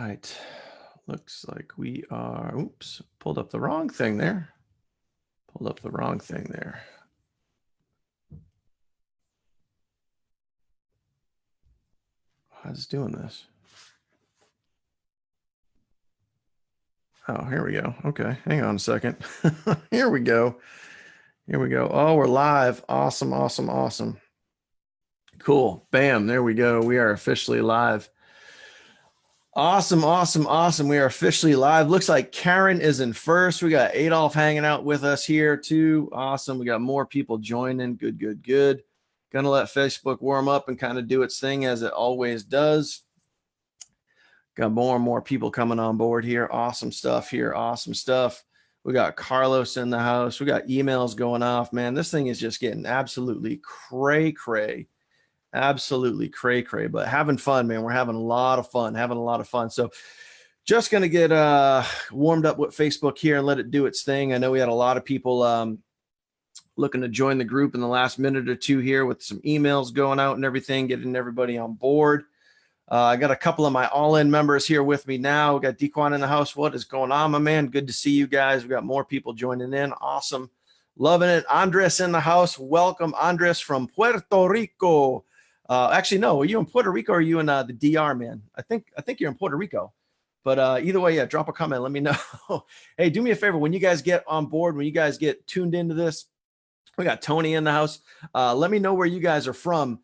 right. Looks like we are, oops, pulled up the wrong thing there. Pulled up the wrong thing there. How's it doing this? Oh, here we go. Okay, hang on a second. Here we go. Here we go. Oh, we're live. Awesome, awesome, awesome. Cool. Bam, there we go. We are officially live. Awesome, awesome, awesome. We are officially live. Looks like Karen is in first. We got Adolf hanging out with us here too. Awesome. We got more people joining. Good, good, good. Gonna let Facebook warm up and kind of do its thing as it always does. Got more and more people coming on board here. Awesome stuff here. Awesome stuff. We got Carlos in the house. We got emails going off, man. This thing is just getting absolutely cray. Absolutely cray, but having fun, man. We're having a lot of fun. So just going to get warmed up with Facebook here and let it do its thing. I know we had a lot of people looking to join the group in the last minute or two here with some emails going out and everything, getting everybody on board. I got a couple of my all-in members here with me now. We got Dequan in the house. What is going on, my man? Good to see you guys. We got more people joining in. Awesome. Loving it. Andres in the house. Welcome, Andres from Puerto Rico. Actually, no, are you in Puerto Rico or are you in the DR, man? I think you're in Puerto Rico. But either way, yeah, drop a comment. Let me know. Hey, do me a favor. When you guys get on board, when you guys get tuned into this, we got Tony in the house. Let me know where you guys are from.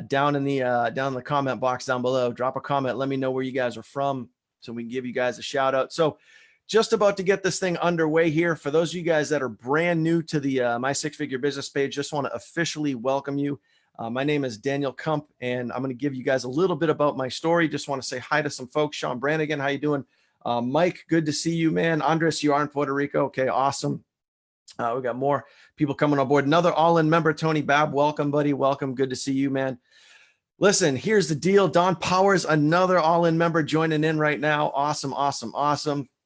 Down in the comment box down below, drop a comment. Let me know where you guys are from so we can give you guys a shout out. So just about to get this thing underway here. For those of you guys that are brand new to the My Six Figure Business page, just want to officially welcome you. My name is Daniel Kump, and I'm going to give you guys a little bit about my story. Just want to say hi to some folks. Sean Brannigan, how you doing? Mike, good to see you, man. Andres, you are in Puerto Rico. Okay, awesome. We got more people coming on board. Another all-in member, Tony Babb. Welcome, buddy. Welcome. Good to see you, man. Listen, here's the deal. Don Powers, another all-in member joining in right now. Awesome.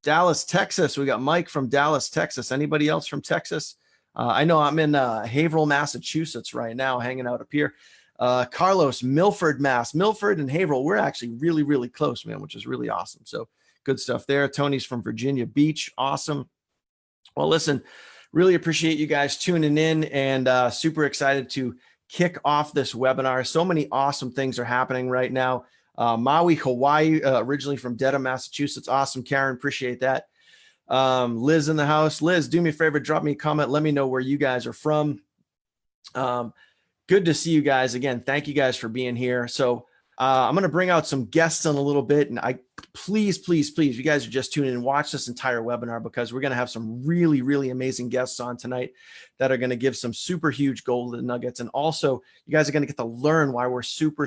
Dallas, Texas. We got Mike from Dallas, Texas. Anybody else from Texas? I know I'm in Haverhill, Massachusetts right now, hanging out up here. Carlos, Milford, Mass. Milford and Haverhill, we're actually really close, man, which is really awesome. So good stuff there. Tony's from Virginia Beach. Awesome. Well, listen, really appreciate you guys tuning in and super excited to kick off this webinar. So many awesome things are happening right now. Maui, Hawaii, originally from Dedham, Massachusetts. Awesome, Karen. Appreciate that. Liz in the house. Liz, do me a favor, drop me a comment. Let me know where you guys are from. Good to see you guys again. Thank you guys for being here. So I'm going to bring out some guests in a little bit, and please, you guys are just tuning in, watch this entire webinar because we're going to have some really amazing guests on tonight that are going to give some super huge golden nuggets. And also you guys are going to get to learn why we're super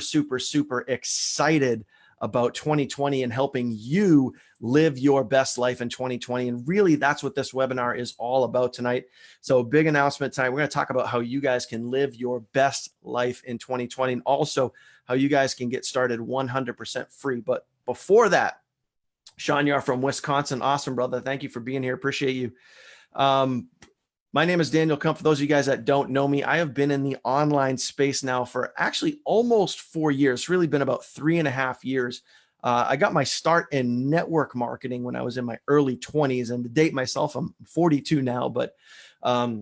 excited about 2020 and helping you live your best life in 2020. And really that's what this webinar is all about tonight. So big announcement tonight. We're going to talk about how you guys can live your best life in 2020 and also how you guys can get started 100% free. But before that, Sean, you're from Wisconsin. Awesome, brother. Thank you for being here. Appreciate you. My name is Daniel Kump. For those of you guys that don't know me, I have been in the online space now for actually almost 4 years. It's really been about 3.5 years. I got my start in network marketing when I was in my early 20s, and to date myself, I'm 42 now, but got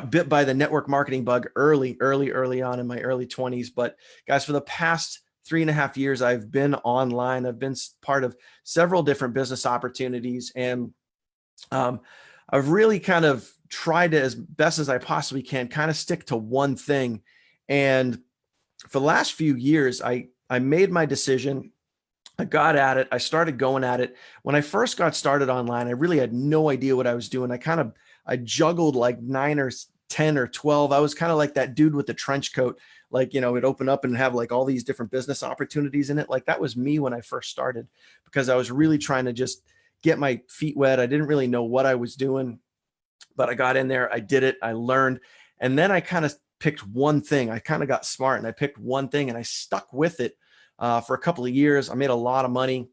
bit by the network marketing bug early on in my early 20s. But guys, for the past 3.5 years, I've been online. I've been part of several different business opportunities, and I've really kind of tried to, as best as I possibly can, kind of stick to one thing. And for the last few years, I made my decision. I got at it. I started going at it. When I first got started online, I really had no idea what I was doing. I juggled like 9 or 10 or 12. I was kind of like that dude with the trench coat. Like, you know, it'd open up and have like all these different business opportunities in it. Like that was me when I first started, because I was really trying to just get my feet wet. I didn't really know what I was doing, but I got in there, I did it, I learned. And then I kind of picked one thing. I kind of got smart and I picked one thing and I stuck with it for a couple of years. I made a lot of money,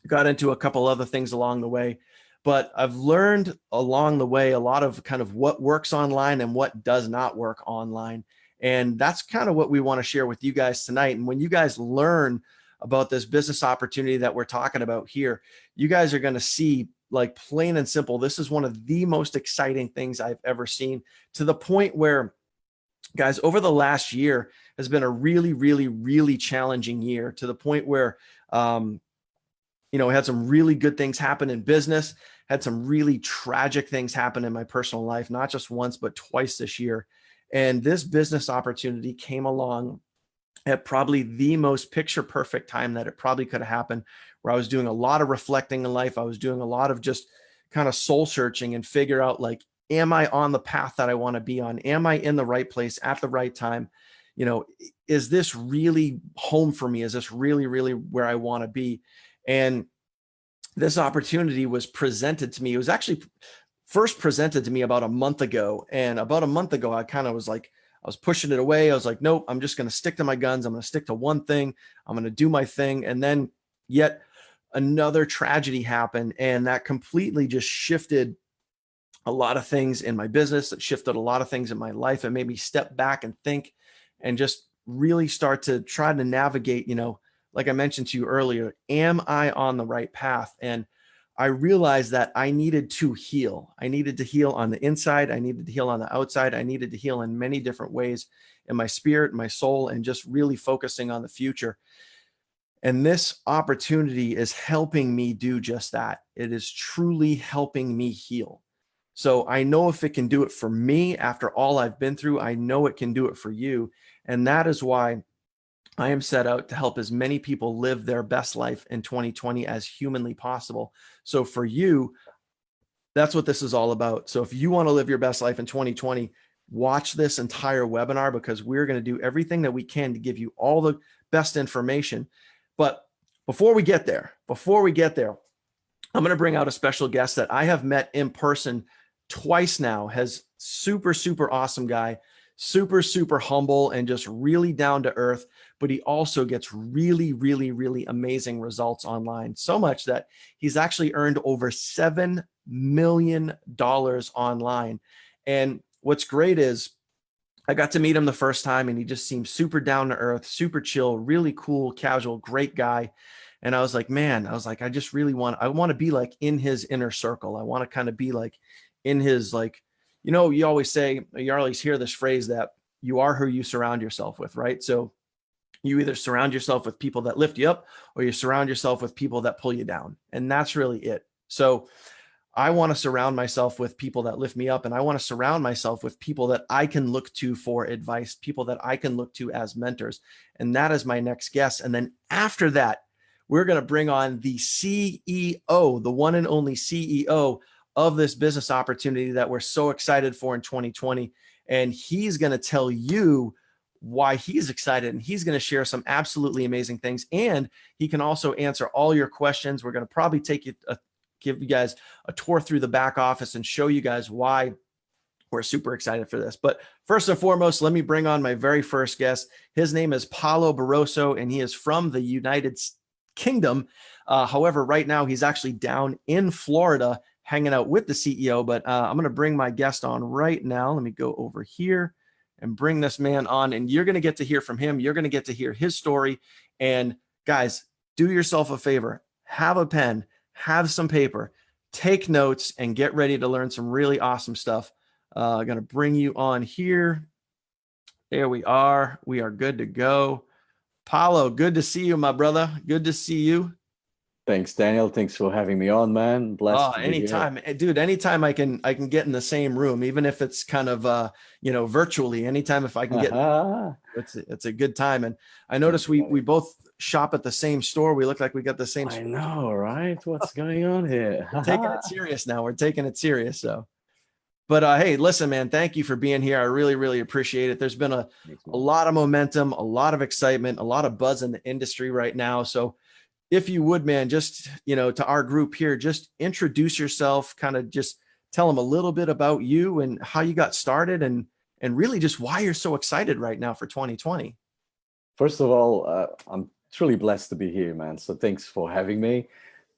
got into a couple other things along the way, but I've learned along the way a lot of kind of what works online and what does not work online. And that's kind of what we want to share with you guys tonight. And when you guys learn about this business opportunity that we're talking about here, you guys are going to see, like, plain and simple, this is one of the most exciting things I've ever seen, to the point where, guys, over the last year has been a really, really, really challenging year, to the point where, had some really good things happen in business, had some really tragic things happen in my personal life, not just once, but twice this year. And this business opportunity came along at probably the most picture perfect time that it probably could have happened, where I was doing a lot of reflecting in life. I was doing a lot of just kind of soul searching and figure out, like, am I on the path that I want to be on? Am I in the right place at the right time? Is this really home for me? Is this really, really where I want to be? And this opportunity was presented to me. It was actually first presented to me about a month ago. And about a month ago, I kind of was like, I was pushing it away. I was like, nope, I'm just going to stick to my guns. I'm going to stick to one thing. I'm going to do my thing. And then yet another tragedy happened. And that completely just shifted a lot of things in my business. It shifted a lot of things in my life. It made me step back and think and just really start to try to navigate, like I mentioned to you earlier, am I on the right path? And I realized that I needed to heal. I needed to heal on the inside. I needed to heal on the outside. I needed to heal in many different ways, in my spirit, my soul, and just really focusing on the future. And this opportunity is helping me do just that. It is truly helping me heal. So I know if it can do it for me after all I've been through, I know it can do it for you. And that is why I am set out to help as many people live their best life in 2020 as humanly possible. So for you, that's what this is all about. So if you want to live your best life in 2020, watch this entire webinar, because we're going to do everything that we can to give you all the best information. But before we get there, I'm going to bring out a special guest that I have met in person twice now. Has super, super awesome guy, super, super humble, and just really down to earth. But he also gets really, really, really amazing results online. So much that he's actually earned over $7 million online. And what's great is I got to meet him the first time, and he just seemed super down to earth, super chill, really cool, casual, great guy. And I was like, man, I just really want to be like in his inner circle. I want to kind of be like in his, like, you always hear this phrase that you are who you surround yourself with, right? So you either surround yourself with people that lift you up, or you surround yourself with people that pull you down. And that's really it. So I want to surround myself with people that lift me up, and I want to surround myself with people that I can look to for advice, people that I can look to as mentors. And that is my next guest. And then after that, we're going to bring on the CEO, the one and only CEO of this business opportunity that we're so excited for in 2020. And he's going to tell you why he's excited, and he's going to share some absolutely amazing things. And he can also answer all your questions. We're going to probably give you guys a tour through the back office and show you guys why we're super excited for this. But first and foremost, let me bring on my very first guest. His name is Paulo Barroso, and he is from the United Kingdom. However, right now he's actually down in Florida hanging out with the CEO. But I'm going to bring my guest on right now. Let me go over here and bring this man on, and you're going to get to hear from him. You're going to get to hear his story. And guys, do yourself a favor, have a pen, have some paper, take notes, and get ready to learn some really awesome stuff. I'm going to bring you on here. There we are. We are good to go. Paulo, good to see you, my brother. Good to see you. Thanks, Daniel. Thanks for having me on, man. Blessed to be anytime, here. dude. Anytime I can get in the same room, even if it's kind of virtually. Anytime if I can get, it's a good time. And I noticed we both shop at the same store. We look like we got the same. I know, right? What's going on here? We're taking it serious now. We're taking it serious. So, but hey, listen, man. Thank you for being here. I really, really appreciate it. There's been a lot of momentum, a lot of excitement, a lot of buzz in the industry right now. So, if you would, man, just, to our group here, just introduce yourself, kind of just tell them a little bit about you and how you got started, and really just why you're so excited right now for 2020. First of all, I'm truly blessed to be here, man. So thanks for having me.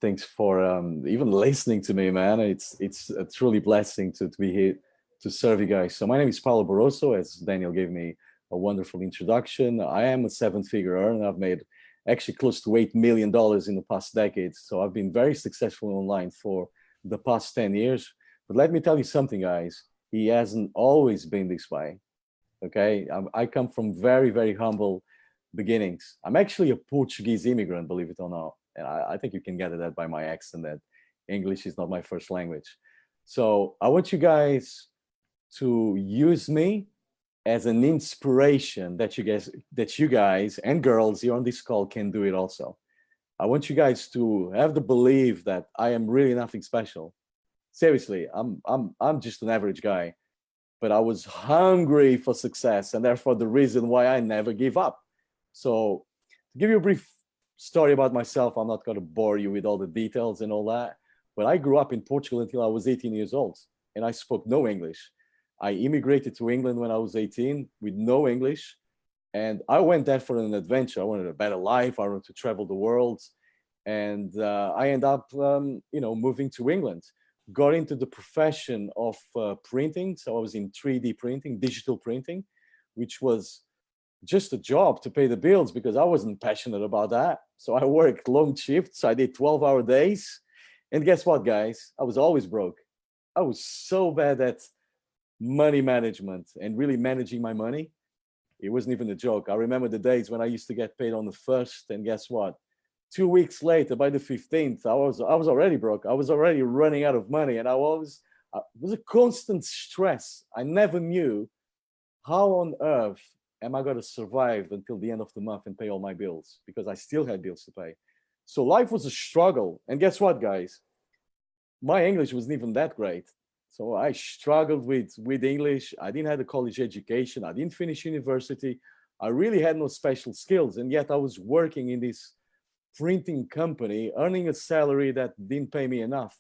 Thanks for even listening to me, man. It's a truly blessing to be here to serve you guys. So my name is Paulo Barroso, as Daniel gave me a wonderful introduction. I am a 7-figure earner. I've made actually close to $8 million in the past decade. So I've been very successful online for the past 10 years. But let me tell you something, guys. He hasn't always been this way. Okay, I come from very, very humble beginnings. I'm actually a Portuguese immigrant, believe it or not. And I think you can gather that by my accent, that English is not my first language. So I want you guys to use me as an inspiration that you guys and girls here on this call can do it also. I want you guys to have the belief that I am really nothing special. Seriously, I'm just an average guy, but I was hungry for success, and therefore the reason why I never give up. So to give you a brief story about myself, I'm not going to bore you with all the details and all that, but I grew up in Portugal until I was 18 years old, and I spoke no English. I immigrated to England when I was 18 with no English, and I went there for an adventure. I wanted a better life. I wanted to travel the world, and I ended up, moving to England. Got into the profession of printing. So I was in 3D printing, digital printing, which was just a job to pay the bills because I wasn't passionate about that. So I worked long shifts. I did 12-hour days. And guess what, guys? I was always broke. I was so bad at money management and really managing my money. It wasn't even a joke. I remember the days when I used to get paid on the 1st, and guess what? 2 weeks later, by the 15th, I was already broke. I was already running out of money, and it was a constant stress. I never knew how on earth am I going to survive until the end of the month and pay all my bills, because I still had bills to pay. So life was a struggle. And guess what, guys? My English wasn't even that great. So I struggled with English. I didn't have a college education. I didn't finish university. I really had no special skills. And yet I was working in this printing company, earning a salary that didn't pay me enough.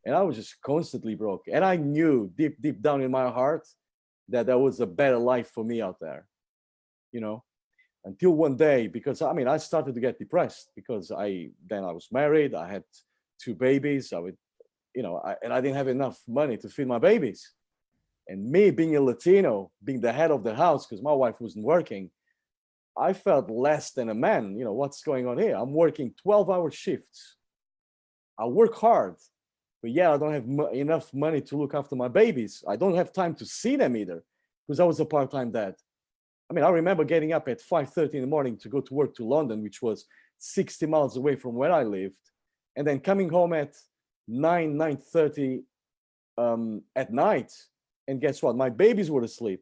And I was just constantly broke. And I knew deep down in my heart that there was a better life for me out there, until one day, because I started to get depressed because I was married. I had 2 babies. And I didn't have enough money to feed my babies. And me being a Latino, being the head of the house, because my wife wasn't working, I felt less than a man. What's going on here? I'm working 12-hour shifts. I work hard, but I don't have enough money to look after my babies. I don't have time to see them either, because I was a part-time dad. I remember getting up at 5:30 in the morning to go to work to London, which was 60 miles away from where I lived, and then coming home at 9:30 at night. And guess what? My babies were asleep.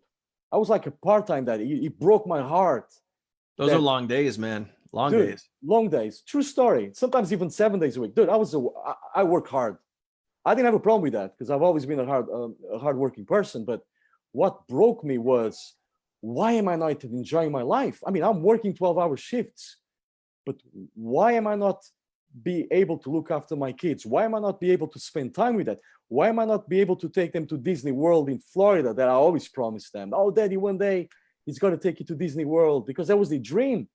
I was like a part-time dad. It broke my heart. Those are long days, man. Long days. Long days. True story. Sometimes even 7 days a week. Dude, I work hard. I didn't have a problem with that because I've always been a hardworking person. But what broke me was, why am I not enjoying my life? I'm working 12-hour shifts, but why am I not be able to look after my kids? Why am I not be able to spend time with that? Why am I not be able to take them to Disney World in Florida that I always promised them? Oh, Daddy, one day he's going to take you to Disney World, because that was the dream.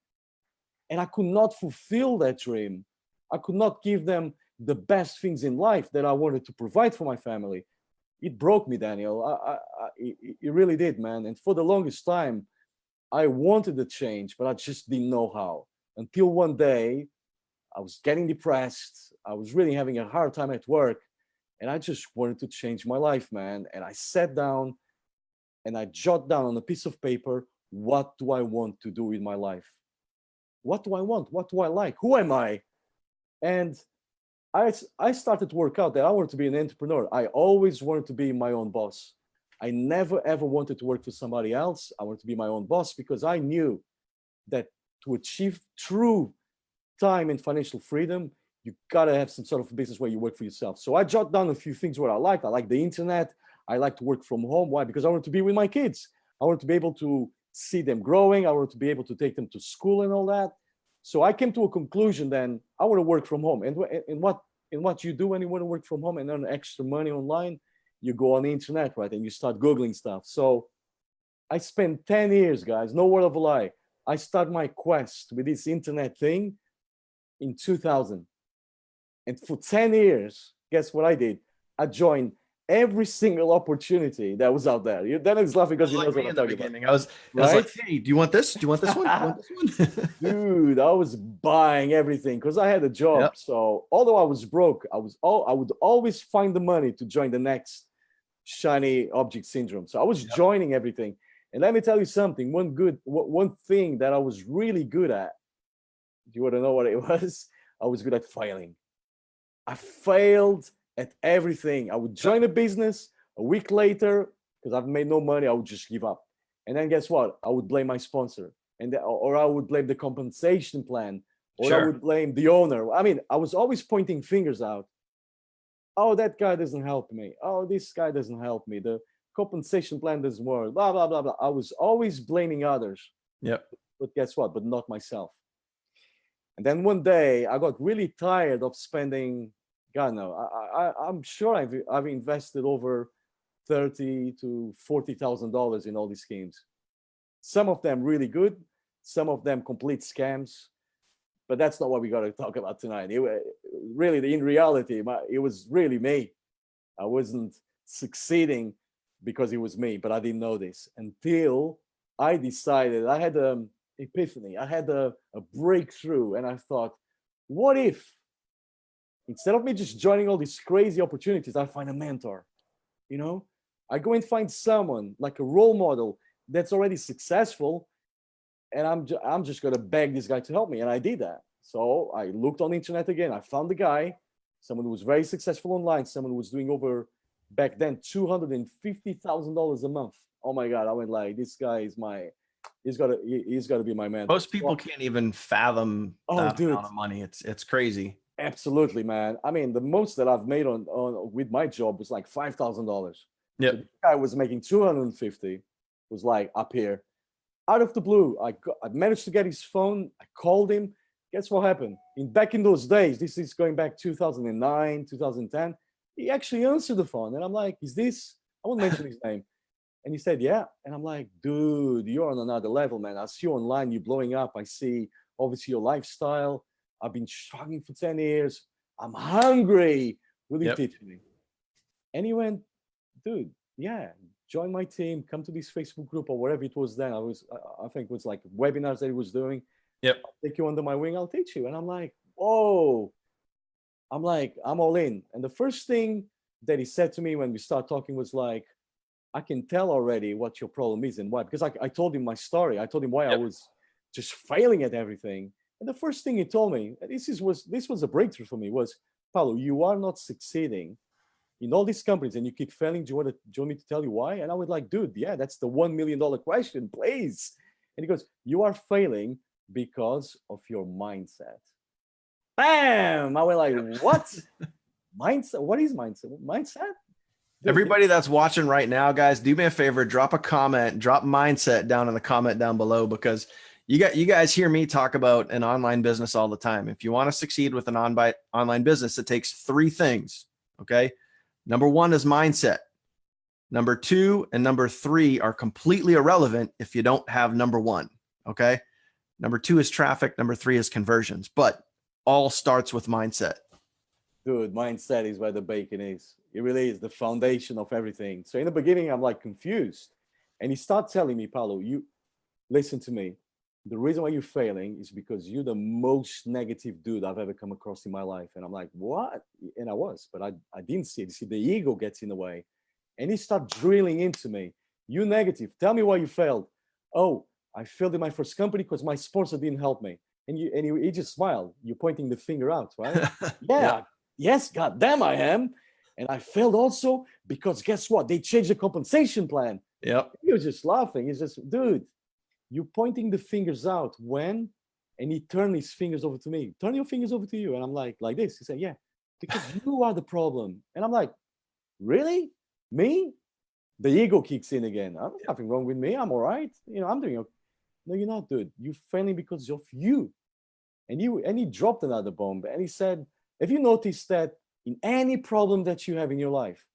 And I could not fulfill that dream. I could not give them the best things in life that I wanted to provide for my family. It broke me, Daniel. It really did, man. And for the longest time, I wanted to change, but I just didn't know how. Until one day, I was getting depressed. I was really having a hard time at work. And I just wanted to change my life, man. And I sat down and I jot down on a piece of paper, what do I want to do with my life? What do I want? What do I like? Who am I? And I started to work out that I wanted to be an entrepreneur. I always wanted to be my own boss. I never, ever wanted to work for somebody else. I wanted to be my own boss because I knew that to achieve true time and financial freedom, you gotta have some sort of business where you work for yourself. So I jot down a few things what I like. I like the internet. I like to work from home. Why? Because I want to be with my kids. I want to be able to see them growing. I want to be able to take them to school and all that. So I came to a conclusion then, I want to work from home. And what you do when you want to work from home and earn extra money online, you go on the internet, right? And you start Googling stuff. So I spent 10 years, guys, no word of a lie. I started my quest with this internet thing in 2000. And for 10 years, guess what I did? I joined every single opportunity that was out there. Dennis is laughing because he knows what I'm talking about. I was Right? like, hey, do you want this? Do you want this one? Do you want this one? Dude, I was buying everything because I had a job. Yep. So although I was broke, I would always find the money to join the next shiny object syndrome. So I was joining everything. And let me tell you something, one thing that I was really good at. Do you want to know what it was? I was good at failing. I failed at everything. I would join a business a week later because I've made no money. I would just give up. And then guess what? I would blame my sponsor, or I would blame the compensation plan, or I would blame the owner. I mean, I was always pointing fingers out. Oh, that guy doesn't help me. Oh, this guy doesn't help me. The compensation plan doesn't work. Blah, blah, blah, blah. I was always blaming others. Yep. But guess what? But not myself. And then one day I got really tired of spending, God no, I'm sure I've invested over $30,000 to $40,000 in all these schemes. Some of them really good, some of them complete scams. But that's not what we got to talk about tonight. Really, in reality, it was really me. I wasn't succeeding because it was me, but I didn't know this until I decided. I had an epiphany. I had a breakthrough, and I thought, what if instead of me just joining all these crazy opportunities, I find a mentor? You know, I go and find someone like a role model that's already successful, and I'm just gonna beg this guy to help me. And I did that. So I looked on the internet again. I found the guy, someone who was very successful online, someone who was doing over back then $250,000 a month. Oh my God! I went like, this guy is he's gotta be my mentor. Most people can't even fathom that amount of money. It's crazy. Absolutely, man. I mean, the most that I've made on with my job was like $5,000. Yep. So this guy was making 250. Was like up here. Out of the blue, I managed to get his phone. I called him. Guess what happened? Back in those days, this is going back 2009, 2010. He actually answered the phone, and I'm like, "Is this?" I won't mention his name. And he said, "Yeah." And I'm like, "Dude, you're on another level, man. I see you online. You're blowing up. I see obviously your lifestyle. I've been struggling for 10 years. I'm hungry. Will you teach me?" And he went, "Dude, yeah, join my team, come to this Facebook group or whatever it was then." I think it was like webinars that he was doing. Yep. I'll take you under my wing, I'll teach you. And I'm like, whoa. I'm like, I'm all in. And the first thing that he said to me when we started talking was like, "I can tell already what your problem is and why." Because I told him my story. I told him why I was just failing at everything. And the first thing he told me, and this was a breakthrough for me, was, "Paulo, you are not succeeding in all these companies and you keep failing. Do you want me to tell you why?" And I was like, "Dude, yeah, that's the $1 million question, please." And he goes, "You are failing because of your mindset." Bam! I went like, what? Mindset? What is mindset? Mindset? Dude, everybody that's watching right now, guys, do me a favor, drop a comment, drop mindset down in the comment down below, because you guys hear me talk about an online business all the time. If you want to succeed with an online business, it takes 3 things. Okay. Number 1 is mindset. Number 2 and number 3 are completely irrelevant if you don't have number 1. Okay. Number 2 is traffic. Number 3 is conversions, but all starts with mindset. Dude, mindset is where the bacon is. It really is the foundation of everything. So in the beginning, I'm like confused. And he started telling me, "Paulo, you listen to me. The reason why you're failing is because you're the most negative dude I've ever come across in my life." And I'm like, "What?" And I was, but I didn't see it. You see, the ego gets in the way. And he started drilling into me. "You negative. Tell me why you failed." "Oh, I failed in my first company because my sponsor didn't help me." And he just smiled. "You're pointing the finger out, right?" Yeah. Yes, goddamn, I am. "And I failed also because guess what? They changed the compensation plan." Yep. He was just laughing. He's just, "Dude, you're pointing the fingers out when?" And he turned his fingers over to me. "Turn your fingers over to you." And I'm like this. He said, "Yeah, because you are the problem." And I'm like, "Really? Me?" The ego kicks in again. "There's nothing wrong with me. I'm all right. I'm doing okay." "No, you're not, dude. You're failing because of you." And he dropped another bomb. And he said, "Have you noticed that in any problem that you have in your life,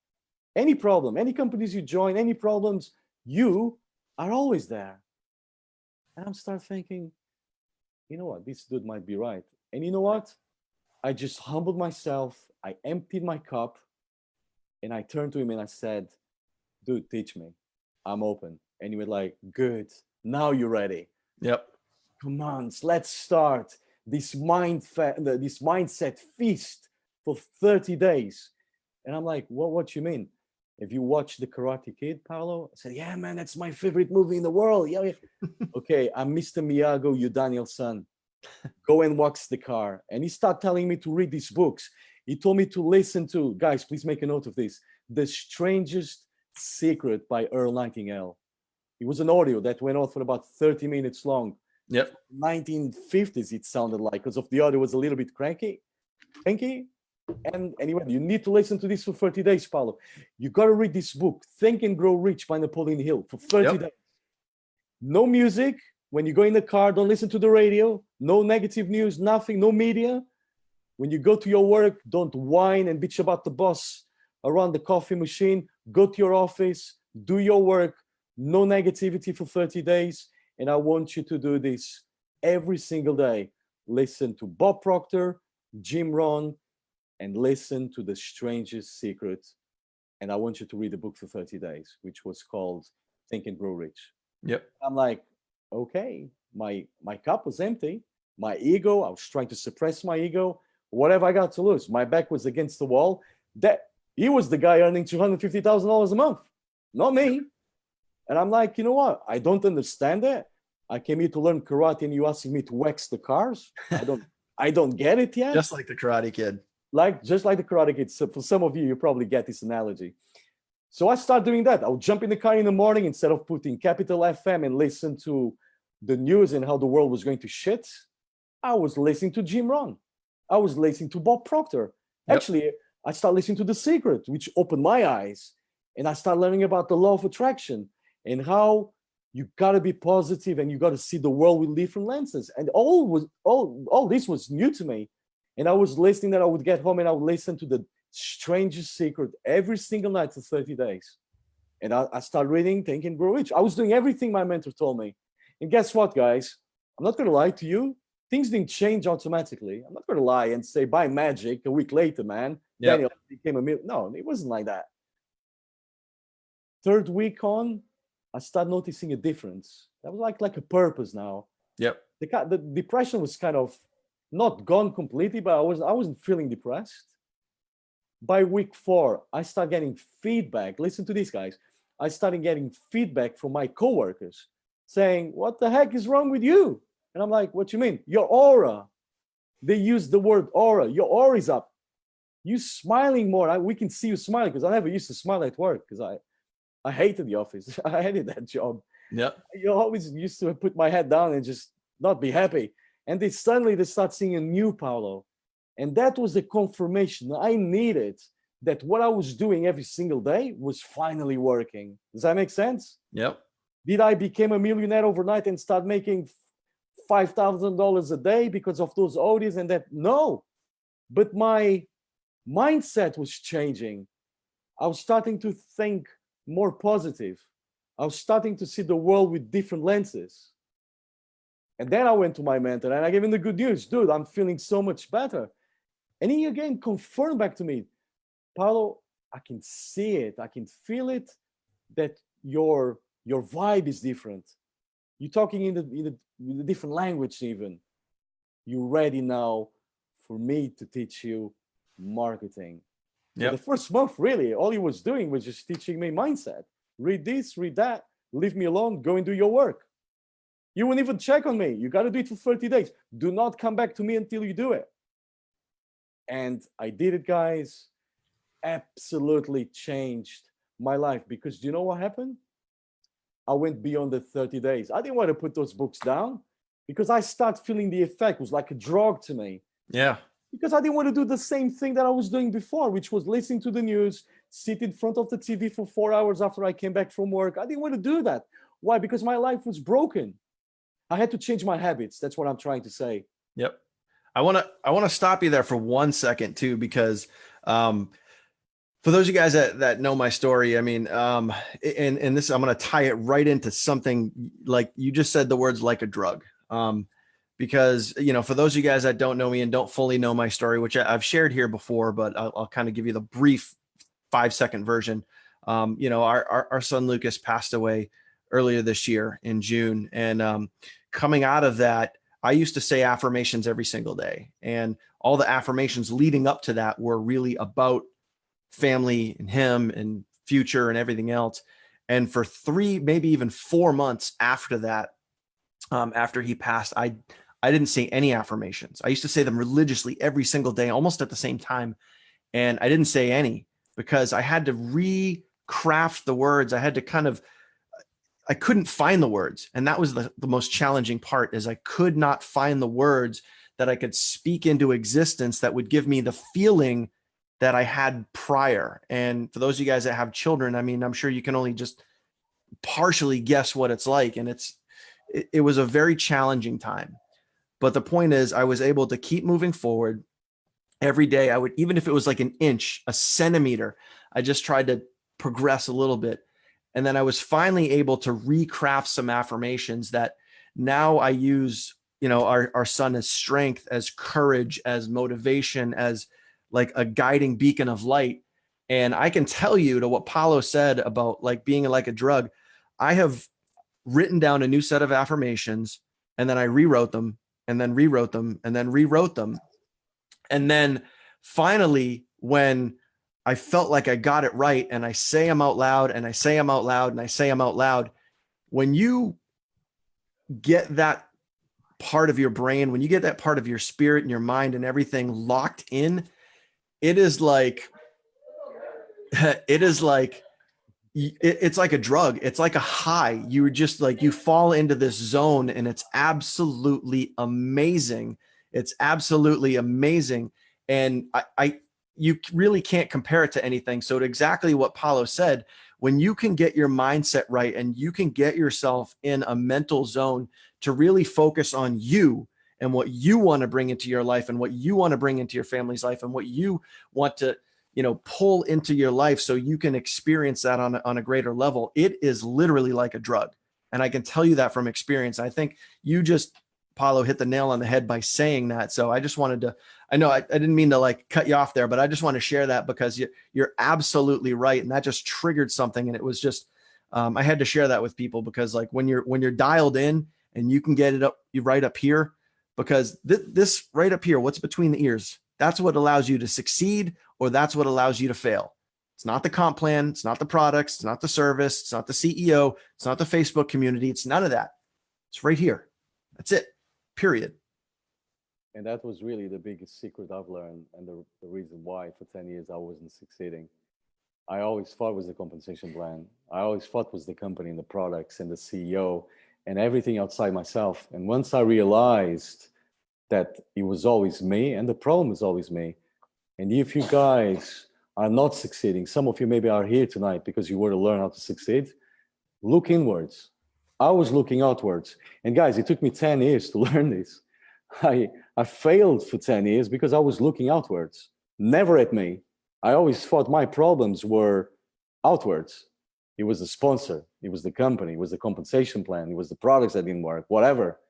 any problem, any companies you join, any problems, you are always there?" And I'm start thinking, you know what, this dude might be right. And you know what? I just humbled myself. I emptied my cup. And I turned to him and I said, dude, teach me. I'm open. And he was like, good. Now you're ready. Yep. Come on, let's start this mindset feast for 30 days. And I'm like, what you mean? If you watch The Karate Kid, Paolo? I said, yeah, man, that's my favorite movie in the world. Yeah. Okay, I'm Mr. Miyagi, you Daniel's son. Go and wax the car. And he started telling me to read these books. He told me to listen to, guys, please make a note of this, The Strangest Secret by Earl Nightingale. It was an audio that went on for about 30 minutes long. Yep. 1950s, it sounded like, because of the audio was a little bit cranky. And anyway, you need to listen to this for 30 days, Paulo. You got to read this book, Think and Grow Rich by Napoleon Hill, for 30 days. No music. When you go in the car, don't listen to the radio. No negative news, nothing, no media. When you go to your work, don't whine and bitch about the boss around the coffee machine. Go to your office, do your work. No negativity for 30 days. And I want you to do this every single day. Listen to Bob Proctor, Jim Rohn, and listen to The Strangest Secret. And I want you to read the book for 30 days, which was called Think and Grow Rich. Yep. I'm like, okay, my cup was empty. My ego, I was trying to suppress my ego. What have I got to lose? My back was against the wall. He was the guy earning $250,000 a month, not me. And I'm like, you know what? I don't understand it. I came here to learn karate, and you asking me to wax the cars. I don't get it yet. Just like the Karate Kid. Just like the Karate Kid. So for some of you, you probably get this analogy. So I start doing that. I'll jump in the car in the morning instead of putting Capital FM and listen to the news and how the world was going to shit. I was listening to Jim Rohn. I was listening to Bob Proctor. Yep. Actually, I started listening to The Secret, which opened my eyes. And I started learning about the law of attraction and how you got to be positive and you got to see the world with different lenses. And all this was new to me. And I was listening that I would get home and I would listen to The Strangest Secret every single night for 30 days. And I started reading Think and Grow Rich. I was doing everything my mentor told me. And guess what, guys? I'm not going to lie to you. Things didn't change automatically. I'm not going to lie and say, by magic, a week later, man, Daniel became a million. No, it wasn't like that. Third week on, I started noticing a difference. That was like a purpose now. Yep. The depression was kind of not gone completely, but I wasn't feeling depressed. By week 4, I started getting feedback. Listen to this, guys. I started getting feedback from my coworkers saying, what the heck is wrong with you? And I'm like, what you mean? Your aura. They use the word aura. Your aura is up. You smiling more. We can see you smiling, because I never used to smile at work because I hated the office. I hated that job. Yep. You always used to put my head down and just not be happy. And they start seeing a new Paulo. And that was the confirmation I needed that what I was doing every single day was finally working. Does that make sense? Yep. Did I become a millionaire overnight and start making $5,000 a day because of those audios and that? No. But my mindset was changing. I was starting to think more positive. I was starting to see the world with different lenses. And then I went to my mentor and I gave him the good news. Dude, I'm feeling so much better. And he again confirmed back to me, Paulo, I can see it. I can feel it, that your vibe is different. You're talking in a different language even. You're ready now for me to teach you marketing. Yep. So the first month, really, all he was doing was just teaching me mindset. Read this, read that, leave me alone, go and do your work. You won't even check on me. You got to do it for 30 days. Do not come back to me until you do it. And I did it, guys. Absolutely changed my life, because do you know what happened? I went beyond the 30 days. I didn't want to put those books down because I started feeling the effect. It was like a drug to me. Yeah. Because I didn't want to do the same thing that I was doing before, which was listening to the news, sit in front of the TV for 4 hours after I came back from work. I didn't want to do that. Why? Because my life was broken. I had to change my habits. That's what I'm trying to say. Yep. I want to stop you there for 1 second too, because for those of you guys that know my story, I mean, and this, I'm going to tie it right into something like you just said, the words like a drug. Because, for those of you guys that don't know me and don't fully know my story, which I've shared here before, but I'll kind of give you the brief 5-second version. Our son Lucas passed away earlier this year in June. And coming out of that, I used to say affirmations every single day. And all the affirmations leading up to that were really about family and him and future and everything else. And for 3, maybe even 4 months after that, after he passed, I didn't say any affirmations. I used to say them religiously every single day, almost at the same time. And I didn't say any because I had to recraft the words. I had to I couldn't find the words. And that was the most challenging part, is I could not find the words that I could speak into existence that would give me the feeling that I had prior. And for those of you guys that have children, I mean, I'm sure you can only just partially guess what it's like. And it was a very challenging time. But the point is, I was able to keep moving forward every day. I would, even if it was like an inch, a centimeter, I just tried to progress a little bit. And then I was finally able to recraft some affirmations that now I use, our son as strength, as courage, as motivation, as like a guiding beacon of light. And I can tell you, to what Paulo said about like being like a drug, I have written down a new set of affirmations, and then I rewrote them, and then rewrote them, and then rewrote them. And then finally, when I felt like I got it right, and I say them out loud, and I say them out loud, and I say them out loud, when you get that part of your brain, when you get that part of your spirit and your mind and everything locked in, it's like a drug. It's like a high. You're just like, you fall into this zone, and it's absolutely amazing. It's absolutely amazing. And you really can't compare it to anything. So to exactly what Paulo said, when you can get your mindset right and you can get yourself in a mental zone to really focus on you and what you want to bring into your life and what you want to bring into your family's life and what you want to, pull into your life so you can experience that on a greater level, it is literally like a drug. And I can tell you that from experience. I think you just, Paulo, hit the nail on the head by saying that. So I just wanted to, I know I didn't mean to like cut you off there, but I just want to share that because you're absolutely right. And that just triggered something. And it was just, I had to share that with people because like when you're dialed in and you can get it up, you right up here, because this right up here, what's between the ears, that's what allows you to succeed, or that's what allows you to fail. It's not the comp plan. It's not the products. It's not the service. It's not the CEO. It's not the Facebook community. It's none of that. It's right here. That's it. Period. And that was really the biggest secret I've learned, and the reason why for 10 years I wasn't succeeding. I always thought it was the compensation plan. I always thought it was the company and the products and the CEO and everything outside myself. And once I realized that it was always me and the problem is always me, and if you guys are not succeeding, some of you maybe are here tonight because you want to learn how to succeed, look inwards. I was looking outwards. And guys, it took me 10 years to learn this. I failed for 10 years because I was looking outwards, never at me. I always thought my problems were outwards. It was the sponsor, it was the company, it was the compensation plan, it was the products that didn't work, whatever.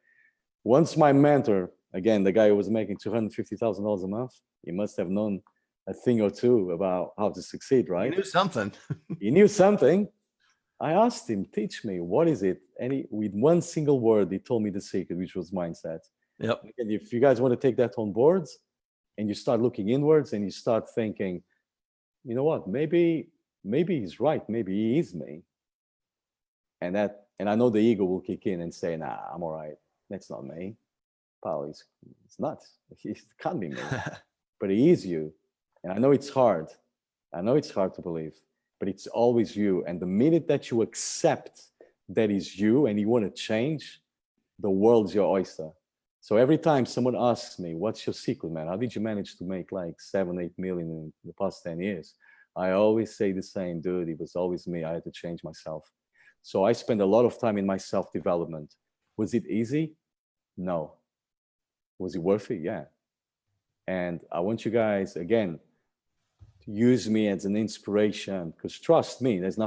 Once my mentor, again, the guy who was making $250,000 a month, he must have known a thing or two about how to succeed, right? He knew something. He knew something. I asked him, teach me, what is it? And with one single word, he told me the secret, which was mindset. Yep. And if you guys want to take that on board and you start looking inwards and you start thinking, you know what, maybe he's right, maybe he is me. And I know the ego will kick in and say, nah, I'm all right. That's not me. Paulo, it's nuts. It can't be me. But he is you. And I know it's hard. I know it's hard to believe, but it's always you. And the minute that you accept that is you and you want to change, the world's your oyster. So every time someone asks me, what's your secret, man? How did you manage to make like 7-8 million in the past 10 years? I always say the same, dude, it was always me. I had to change myself. So I spend a lot of time in my self-development. Was it easy? No. Was it worth it? Yeah. And I want you guys, again, to use me as an inspiration, because trust me, there's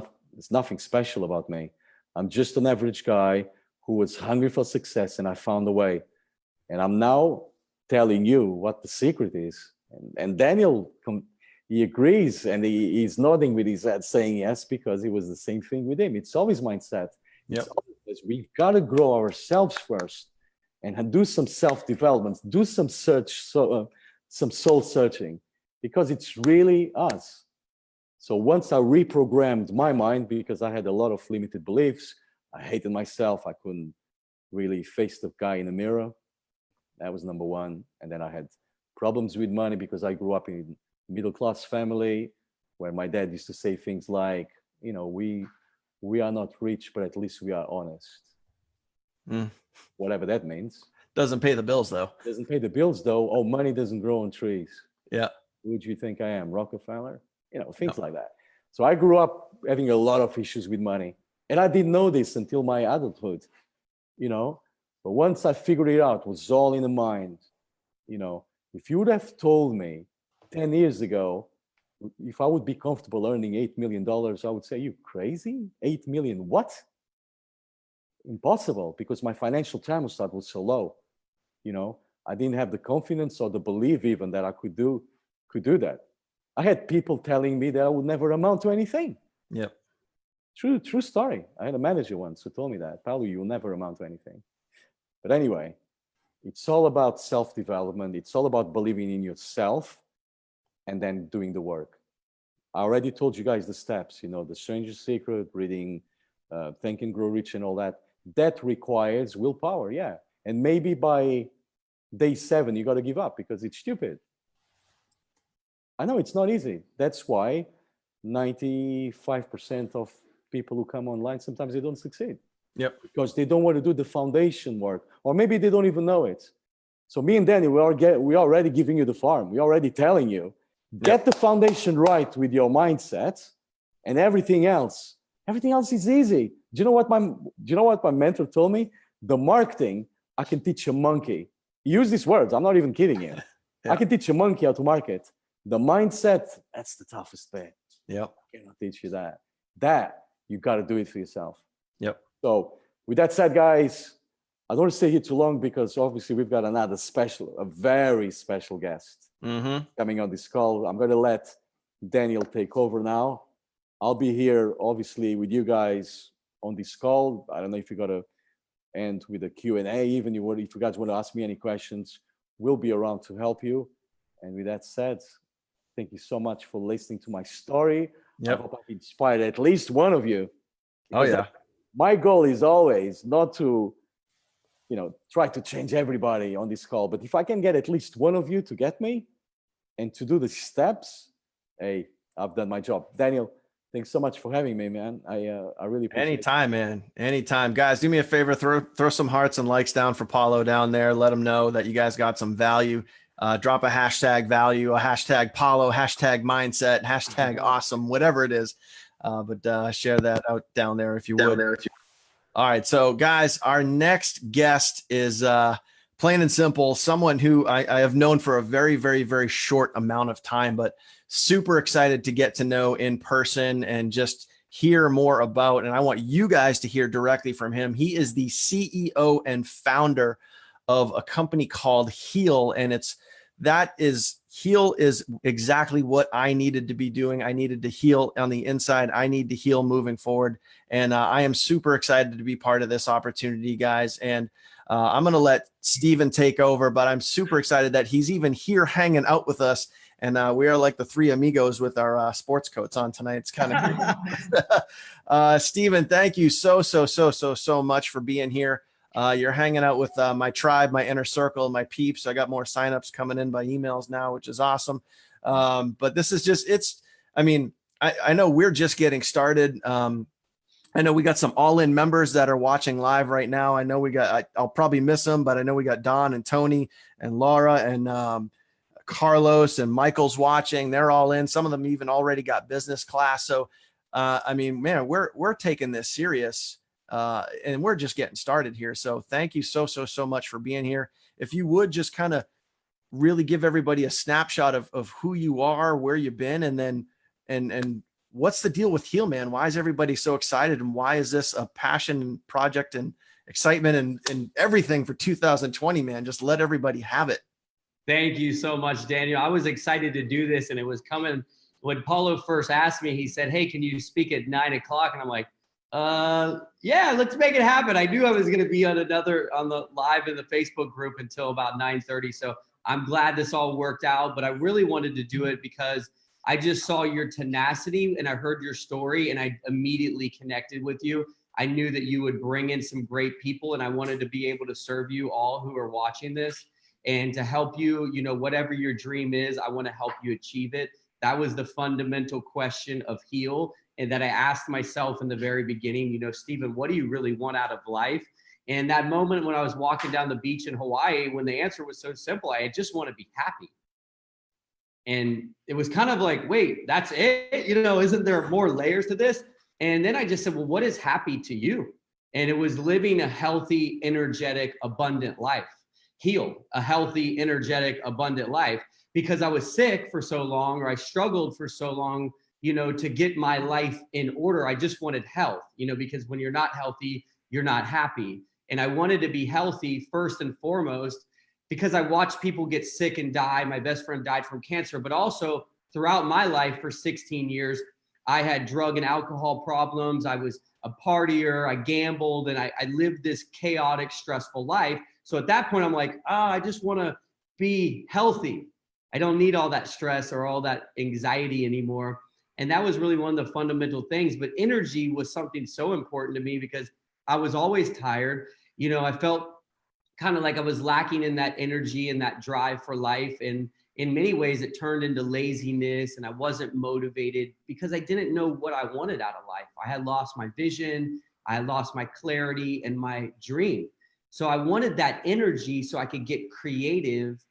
nothing special about me. I'm just an average guy who was hungry for success, and I found a way. And I'm now telling you what the secret is. And Daniel he agrees, and he's nodding with his head saying yes, because it was the same thing with him. It's always mindset. Yep. We've got to grow ourselves first and do some self-development, do some search, some soul searching, because it's really us. So once I reprogrammed my mind, because I had a lot of limited beliefs, I hated myself, I couldn't really face the guy in the mirror. That was number one. And then I had problems with money because I grew up in a middle-class family where my dad used to say things like, you know, we are not rich, but at least we are honest. Whatever that means. Doesn't pay the bills though. Doesn't pay the bills though. Oh, money doesn't grow on trees. Yeah. Who do you think I am, Rockefeller? You know, things like that. So I grew up having a lot of issues with money, and I didn't know this until my adulthood, you know. But once I figured it out, it was all in the mind. You know, if you would have told me 10 years ago, if I would be comfortable earning $8 million, I would say, you crazy? 8 million, what? Impossible, because my financial thermostat was so low. You know, I didn't have the confidence or the belief even that I could do that. I had people telling me that I would never amount to anything. Yep. True story. I had a manager once who told me that, Paulo, you'll never amount to anything. But anyway, it's all about self-development. It's all about believing in yourself and then doing the work. I already told you guys the steps, you know, the Stranger's Secret, reading Think and Grow Rich and all that. That requires willpower, yeah. And maybe by day 7, you got to give up because it's stupid. I know it's not easy. That's why 95% of people who come online, sometimes they don't succeed. Yep. Because they don't want to do the foundation work, or maybe they don't even know it. So me and Danny, we are already giving you the farm. We're already telling you, get the foundation right with your mindset, and everything else is easy. Do you know what my mentor told me? The marketing, I can teach a monkey. He used these words. I'm not even kidding you. I can teach a monkey how to market. The mindset, that's the toughest bit. Yep. I cannot teach you that. That, you got to do it for yourself. Yep. So with that said, guys, I don't want to stay here too long because obviously we've got a very special guest coming on this call. I'm going to let Daniel take over now. I'll be here obviously with you guys on this call. I don't know if you got to end with a Q&A, even if you guys want to ask me any questions, we'll be around to help you. And with that said, thank you so much for listening to my story. Yep. I hope I've inspired at least one of you. Oh yeah. My goal is always not to, you know, try to change everybody on this call, but if I can get at least one of you to get me and to do the steps, hey, I've done my job. Daniel, thanks so much for having me, man. I really appreciate Anytime, man. Anytime. Guys, do me a favor, throw some hearts and likes down for Paulo down there. Let him know that you guys got some value. Drop a hashtag value, a hashtag Paulo, hashtag mindset, hashtag awesome, whatever it is. But share that out down there if you would. All right. So guys, our next guest is plain and simple, someone who I have known for a very, very, very short amount of time, but super excited to get to know in person and just hear more about. And I want you guys to hear directly from him. He is the CEO and founder of a company called Heal. And Heal is exactly what I needed to be doing. I needed to heal on the inside. I need to heal moving forward. And I am super excited to be part of this opportunity, guys. And I'm going to let Steven take over, but I'm super excited that he's even here hanging out with us. And we are like the three amigos with our sports coats on tonight. It's kind of cool. Steven, thank you so much for being here. You're hanging out with my tribe, my inner circle, my peeps. I got more signups coming in by emails now, which is awesome. But this is just, I know we're just getting started. I know we got some all-in members that are watching live right now. I know I'll probably miss them, but I know we got Don and Tony and Laura and Carlos and Michael's watching. They're all in. Some of them even already got business class. So, man, we're taking this serious. And we're just getting started here. So thank you so much for being here. If you would just kind of really give everybody a snapshot of who you are, where you've been, and then, and what's the deal with Heal, man? Why is everybody so excited? And why is this a passion project and excitement and everything for 2020, man? Just let everybody have it. Thank you so much, Daniel. I was excited to do this, and it was coming when Paulo first asked me, he said, hey, can you speak at 9 o'clock? And I'm like, yeah, let's make it happen. I knew I was going to be on the live in the Facebook group until about 9:30. So I'm glad this all worked out, but I really wanted to do it because I just saw your tenacity and I heard your story and I immediately connected with you. I knew that you would bring in some great people and I wanted to be able to serve you all who are watching this and to help you, you know, whatever your dream is, I want to help you achieve it. That was the fundamental question of Heal, and that I asked myself in the very beginning, you know, Stephen, what do you really want out of life? And that moment when I was walking down the beach in Hawaii, when the answer was so simple, I just want to be happy. And it was kind of like, wait, that's it? You know, isn't there more layers to this? And then I just said, well, what is happy to you? And it was living a healthy, energetic, abundant life. Heal, a healthy, energetic, abundant life. Because I was sick for so long, or I struggled for so long, you know, to get my life in order. I just wanted health, you know, because when you're not healthy, you're not happy. And I wanted to be healthy first and foremost because I watched people get sick and die. My best friend died from cancer, but also throughout my life for 16 years, I had drug and alcohol problems. I was a partier, I gambled, and I lived this chaotic, stressful life. So at that point, I'm like, I just want to be healthy. I don't need all that stress or all that anxiety anymore. And that was really one of the fundamental things. But energy was something so important to me because I was always tired. You know, I felt kind of like I was lacking in that energy and that drive for life. And in many ways, it turned into laziness and I wasn't motivated because I didn't know what I wanted out of life. I had lost my vision. I had lost my clarity and my dream. So I wanted that energy so I could get creative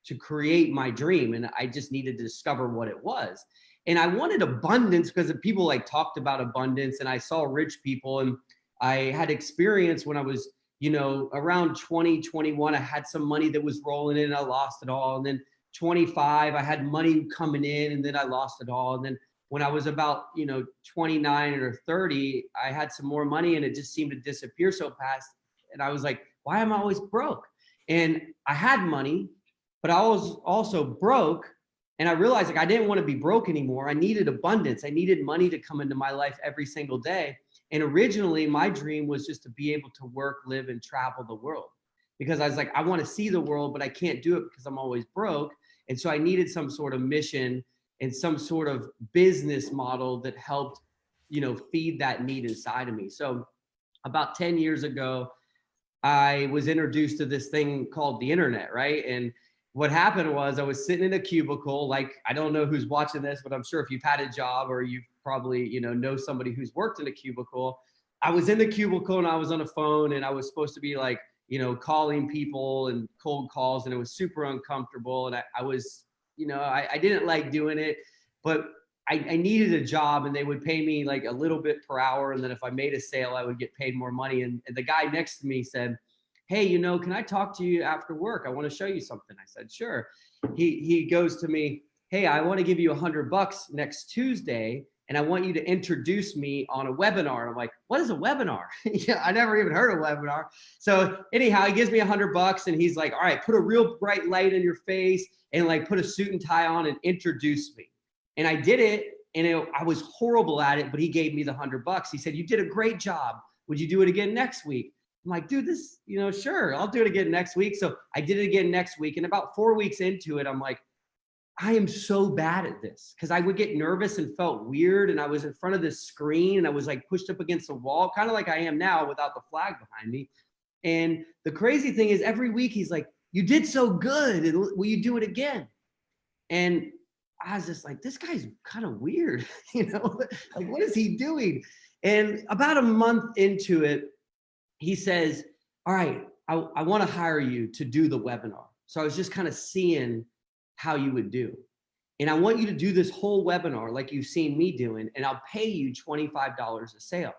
to create my dream. And I just needed to discover what it was. And I wanted abundance because people like talked about abundance and I saw rich people. And I had experience when I was, you know, around 20, 21, I had some money that was rolling in and I lost it all. And then 25, I had money coming in and then I lost it all. And then when I was about, you know, 29 or 30, I had some more money and it just seemed to disappear so fast. And I was like, why am I always broke? And I had money, but I was also broke. And I realized like I didn't want to be broke anymore. I needed abundance. I needed money to come into my life every single day. And originally my dream was just to be able to work, live, and travel the world. Because I was like, I want to see the world, but I can't do it because I'm always broke. And so I needed some sort of mission and some sort of business model that helped, you know, feed that need inside of me. So about 10 years ago, I was introduced to this thing called the internet, right? And what happened was I was sitting in a cubicle, like, I don't know who's watching this, but I'm sure if you've had a job or you've probably, you know somebody who's worked in a cubicle. I was in the cubicle and I was on a phone and I was supposed to be like, you know, calling people and cold calls, and it was super uncomfortable. And I was, you know, I didn't like doing it, but I needed a job and they would pay me like a little bit per hour. And then if I made a sale, I would get paid more money. And the guy next to me said, hey, you know, can I talk to you after work? I want to show you something. I said, sure. He goes to me, hey, I want to give you $100 next Tuesday. And I want you to introduce me on a webinar. I'm like, what is a webinar? Yeah, I never even heard of a webinar. So anyhow, he gives me $100 and he's like, all right, put a real bright light in your face and like put a suit and tie on and introduce me. And I did it, and I was horrible at it, but he gave me the $100. He said, you did a great job. Would you do it again next week? I'm like, dude, this, you know, sure, I'll do it again next week. So I did it again next week. And about 4 weeks into it, I'm like, I am so bad at this, because I would get nervous and felt weird. And I was in front of this screen and I was like pushed up against the wall, kind of like I am now without the flag behind me. And the crazy thing is every week he's like, you did so good. And will you do it again? And I was just like, this guy's kind of weird, you know, like, what is he doing? And about a month into it, he says, all right, I want to hire you to do the webinar. So I was just kind of seeing how you would do. And I want you to do this whole webinar like you've seen me doing, and I'll pay you $25 a sale.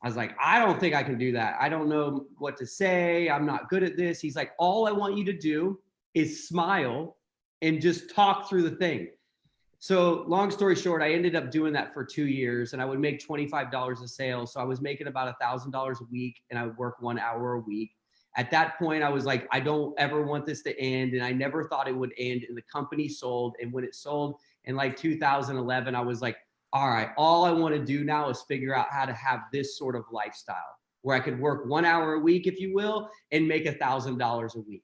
I was like, I don't think I can do that. I don't know what to say. I'm not good at this. He's like, all I want you to do is smile and just talk through the thing. So long story short, I ended up doing that for 2 years, and I would make $25 a sale. So I was making about $1,000 a week, and I would work 1 hour a week. At that point, I was like, I don't ever want this to end. And I never thought it would end. And the company sold. And when it sold, in like 2011, I was like, all right, all I want to do now is figure out how to have this sort of lifestyle where I could work 1 hour a week, if you will, and make $1,000 a week.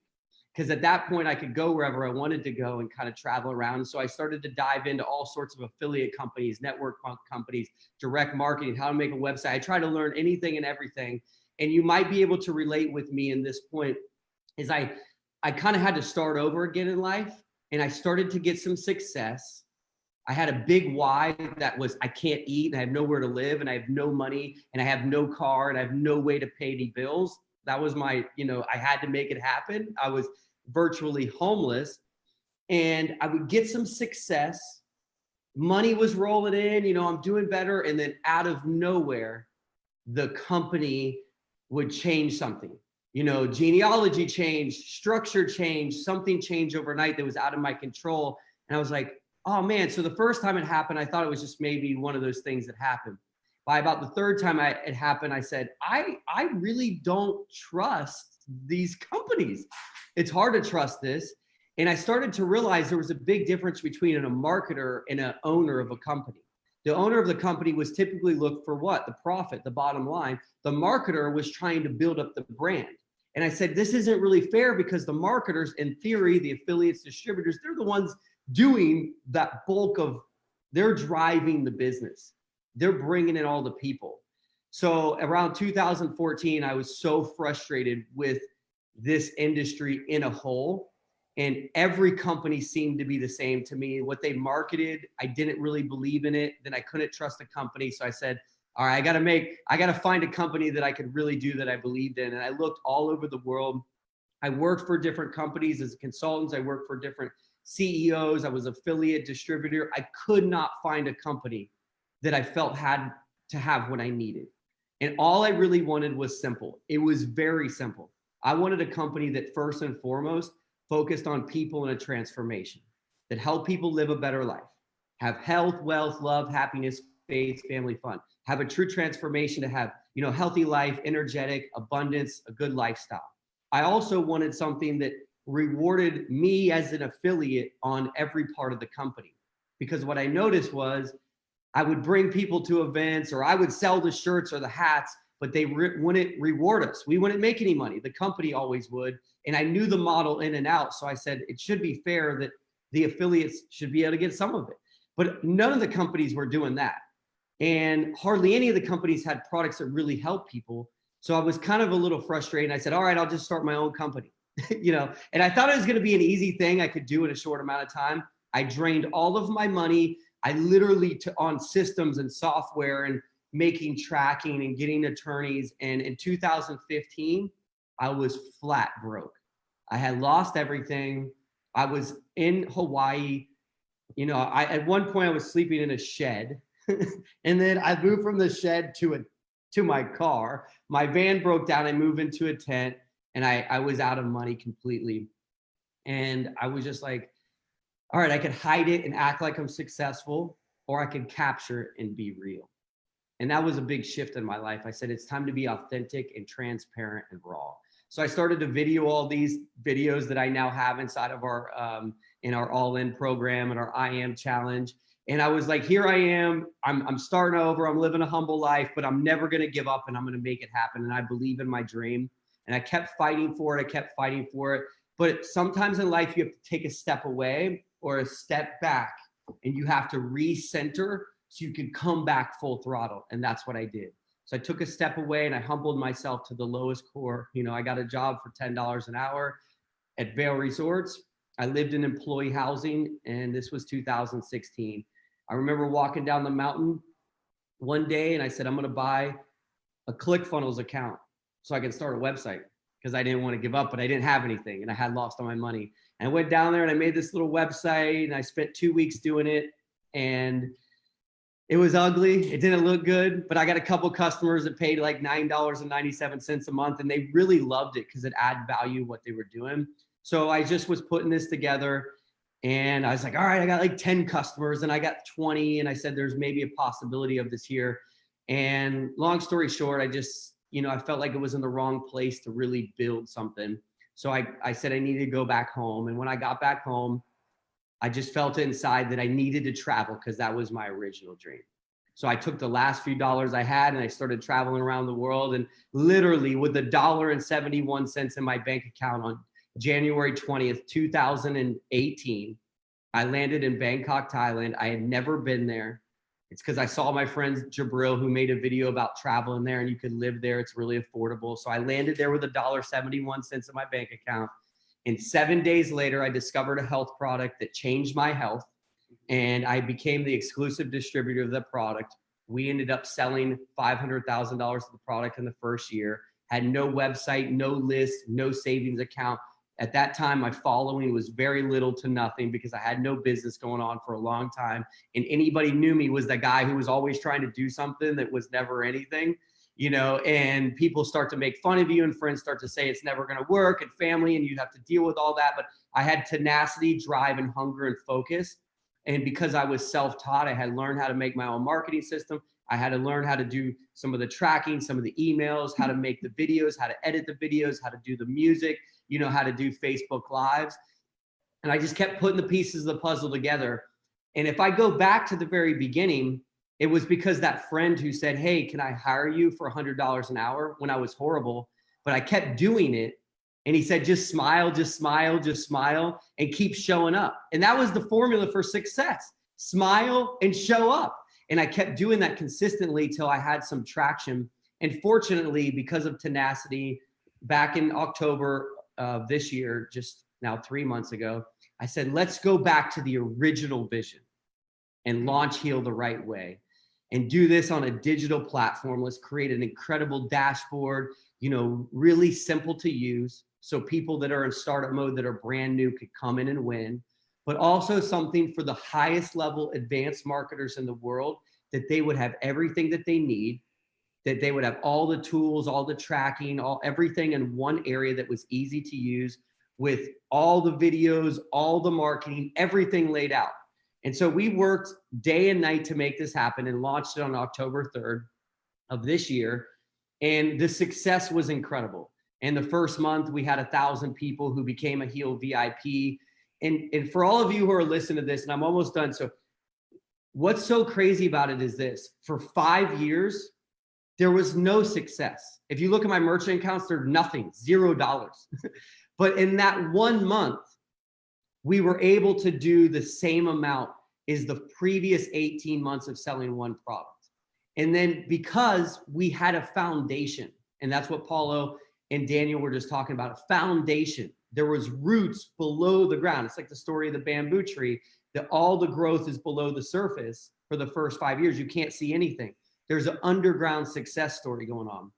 Because at that point I could go wherever I wanted to go and kind of travel around. So I started to dive into all sorts of affiliate companies, network companies, direct marketing, how to make a website. I try to learn anything and everything. And you might be able to relate with me in this point is I kind of had to start over again in life, and I started to get some success. I had a big why that was I can't eat and I have nowhere to live and I have no money and I have no car and I have no way to pay any bills. That was my, I had to make it happen. I was virtually homeless, and I would get some success. Money was rolling in, I'm doing better. And then out of nowhere, the company would change something. Genealogy changed, structure changed, something changed overnight that was out of my control. And I was like, oh man. So the first time it happened, I thought it was just maybe one of those things that happened. By about the third time it happened, I said, I really don't trust these companies. It's hard to trust this. And I started to realize there was a big difference between a marketer and an owner of a company. The owner of the company was typically looked for what? The profit, the bottom line. The marketer was trying to build up the brand. And I said, this isn't really fair because the marketers, in theory, the affiliates, distributors, they're the ones doing that bulk of, they're driving the business. They're bringing in all the people. So around 2014, I was so frustrated with this industry in a whole. And every company seemed to be the same to me. What they marketed, I didn't really believe in it. Then I couldn't trust the company. So I said, all right, I got to find a company that I could really do that I believed in. And I looked all over the world. I worked for different companies as consultants. I worked for different CEOs. I was affiliate distributor. I could not find a company that I felt had to have what I needed. And all I really wanted was simple. It was very simple. I wanted a company that first and foremost focused on people and a transformation, that help people live a better life, have health, wealth, love, happiness, faith, family, fun, have a true transformation to have, healthy life, energetic, abundance, a good lifestyle. I also wanted something that rewarded me as an affiliate on every part of the company. Because what I noticed was I would bring people to events, or I would sell the shirts or the hats, but they wouldn't reward us. We wouldn't make any money. The company always would. And I knew the model in and out. So I said, it should be fair that the affiliates should be able to get some of it. But none of the companies were doing that. And hardly any of the companies had products that really help people. So I was kind of a little frustrated. I said, all right, I'll just start my own company. And I thought it was going to be an easy thing I could do in a short amount of time. I drained all of my money. I literally on systems and software and making tracking and getting attorneys. And in 2015, I was flat broke. I had lost everything. I was in Hawaii. At one point I was sleeping in a shed. And then I moved from the shed to my car. My van broke down. I moved into a tent, and I was out of money completely. And I was just like, all right, I could hide it and act like I'm successful, or I could capture it and be real. And that was a big shift in my life. I said, it's time to be authentic and transparent and raw. So I started to video all these videos that I now have inside of our, in our all-in program and our I Am challenge. And I was like, here I am, I'm starting over, I'm living a humble life, but I'm never gonna give up and I'm gonna make it happen. And I believe in my dream. And I kept fighting for it. But sometimes in life, you have to take a step away or a step back, and you have to recenter so you can come back full throttle. And that's what I did. So I took a step away and I humbled myself to the lowest core. I got a job for $10 an hour at Vail Resorts. I lived in employee housing, and this was 2016. I remember walking down the mountain one day and I said, I'm going to buy a ClickFunnels account so I can start a website, because I didn't want to give up, but I didn't have anything and I had lost all my money. And I went down there and I made this little website, and I spent 2 weeks doing it, and it was ugly. It didn't look good, but I got a couple customers that paid like $9.97 a month, and they really loved it because it added value what they were doing. So I just was putting this together, and I was like, all right, I got like 10 customers and I got 20. And I said, there's maybe a possibility of this here. And long story short, I just, I felt like it was in the wrong place to really build something. So I said I needed to go back home. And when I got back home, I just felt inside that I needed to travel because that was my original dream. So I took the last few dollars I had and I started traveling around the world. And literally with $1.71 in my bank account on January 20th, 2018, I landed in Bangkok, Thailand. I had never been there. It's because I saw my friend Jabril, who made a video about traveling there, and you could live there. It's really affordable. So I landed there with $1.71 in my bank account. And 7 days later, I discovered a health product that changed my health. And I became the exclusive distributor of the product. We ended up selling $500,000 of the product in the first year, had no website, no list, no savings account. At that time, my following was very little to nothing because I had no business going on for a long time. And anybody knew me was the guy who was always trying to do something that was never anything, you know, and people start to make fun of you and friends start to say it's never going to work and family, and you have to deal with all that. But I had tenacity, drive, and hunger and focus. And because I was self-taught, I had learned how to make my own marketing system. I had to learn how to do some of the tracking, some of the emails, how to make the videos, how to edit the videos, how to do the music, you know, how to do Facebook Lives. And I just kept putting the pieces of the puzzle together. And if I go back to the very beginning, it was because that friend who said, hey, can I hire you for $100 an hour when I was horrible, but I kept doing it. And he said, just smile, just smile, just smile, and keep showing up. And that was the formula for success. Smile and show up. And I kept doing that consistently till I had some traction. And fortunately, because of tenacity, back in October of this year, just now 3 months ago, I said, let's go back to the original vision and launch Heal the Right Way and do this on a digital platform. Let's create an incredible dashboard, you know, really simple to use. So people that are in startup mode that are brand new could come in and win, but also something for the highest level advanced marketers in the world, that they would have everything that they need, that they would have all the tools, all the tracking, everything in one area that was easy to use with all the videos, all the marketing, everything laid out. And so we worked day and night to make this happen and launched it on October 3rd of this year. And the success was incredible. And the first month we had 1,000 people who became a Heal VIP. And for all of you who are listening to this, and I'm almost done. So what's so crazy about it is this: for 5 years, there was no success. If you look at my merchant accounts, there's nothing, $0. But in that 1 month, we were able to do the same amount as the previous 18 months of selling one product. And then because we had a foundation, and that's what Paulo and Daniel were just talking about, a foundation. There was roots below the ground. It's like the story of the bamboo tree, that all the growth is below the surface for the first 5 years. You can't see anything. There's an underground success story going on.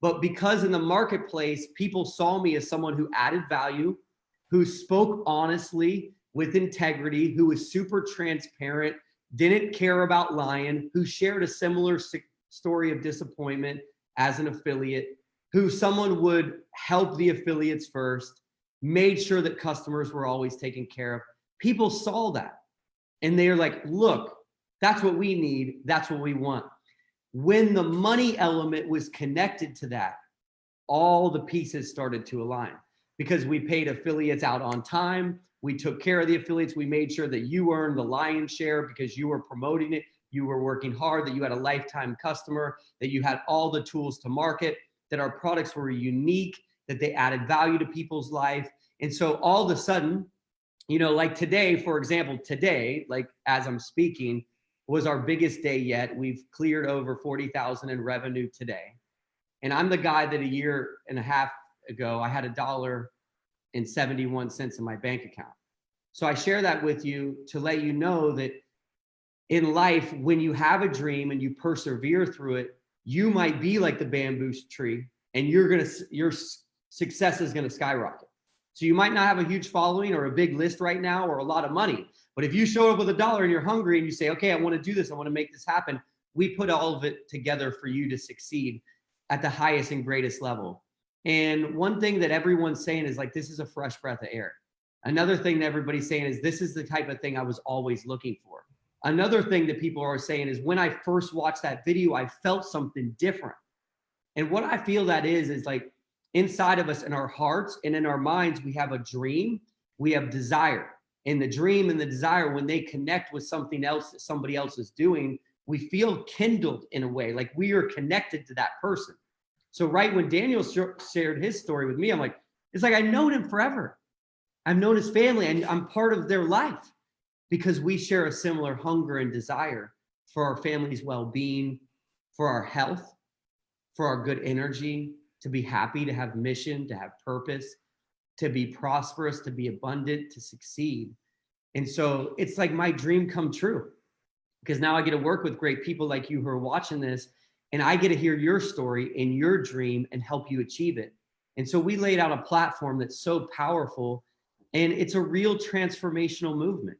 But because in the marketplace, people saw me as someone who added value, who spoke honestly with integrity, who was super transparent, didn't care about lying, who shared a similar story of disappointment as an affiliate, who someone would help the affiliates first, made sure that customers were always taken care of. People saw that and they're like, look, that's what we need. That's what we want. When the money element was connected to that, all the pieces started to align because we paid affiliates out on time. We took care of the affiliates. We made sure that you earned the lion's share because you were promoting it. You were working hard, that you had a lifetime customer, that you had all the tools to market, that our products were unique, that they added value to people's life. And so all of a sudden, you know, like today, for example, today, like as I'm speaking, was our biggest day yet. We've cleared over 40,000 in revenue today. And I'm the guy that a year and a half ago, I had $1.71 in my bank account. So I share that with you to let you know that in life, when you have a dream and you persevere through it, you might be like the bamboo tree and your success is going to skyrocket. So you might not have a huge following or a big list right now or a lot of money, but if you show up with $1 and you're hungry and you say, okay, I want to do this, I want to make this happen, we put all of it together for you to succeed at the highest and greatest level. And one thing that everyone's saying is like, this is a fresh breath of air. Another thing that everybody's saying is this is the type of thing I was always looking for. Another thing that people are saying is when I first watched that video, I felt something different. And what I feel that is like inside of us in our hearts and in our minds, we have a dream, we have desire. And the dream and the desire, when they connect with something else that somebody else is doing, we feel kindled in a way, like we are connected to that person. So right when Daniel shared his story with me, I'm like, it's like I've known him forever. I've known his family and I'm part of their life because we share a similar hunger and desire for our family's well-being, for our health, for our good energy, to be happy, to have mission, to have purpose, to be prosperous, to be abundant, to succeed. And so it's like my dream come true because now I get to work with great people like you who are watching this, and I get to hear your story and your dream and help you achieve it. And so we laid out a platform that's so powerful, and it's a real transformational movement.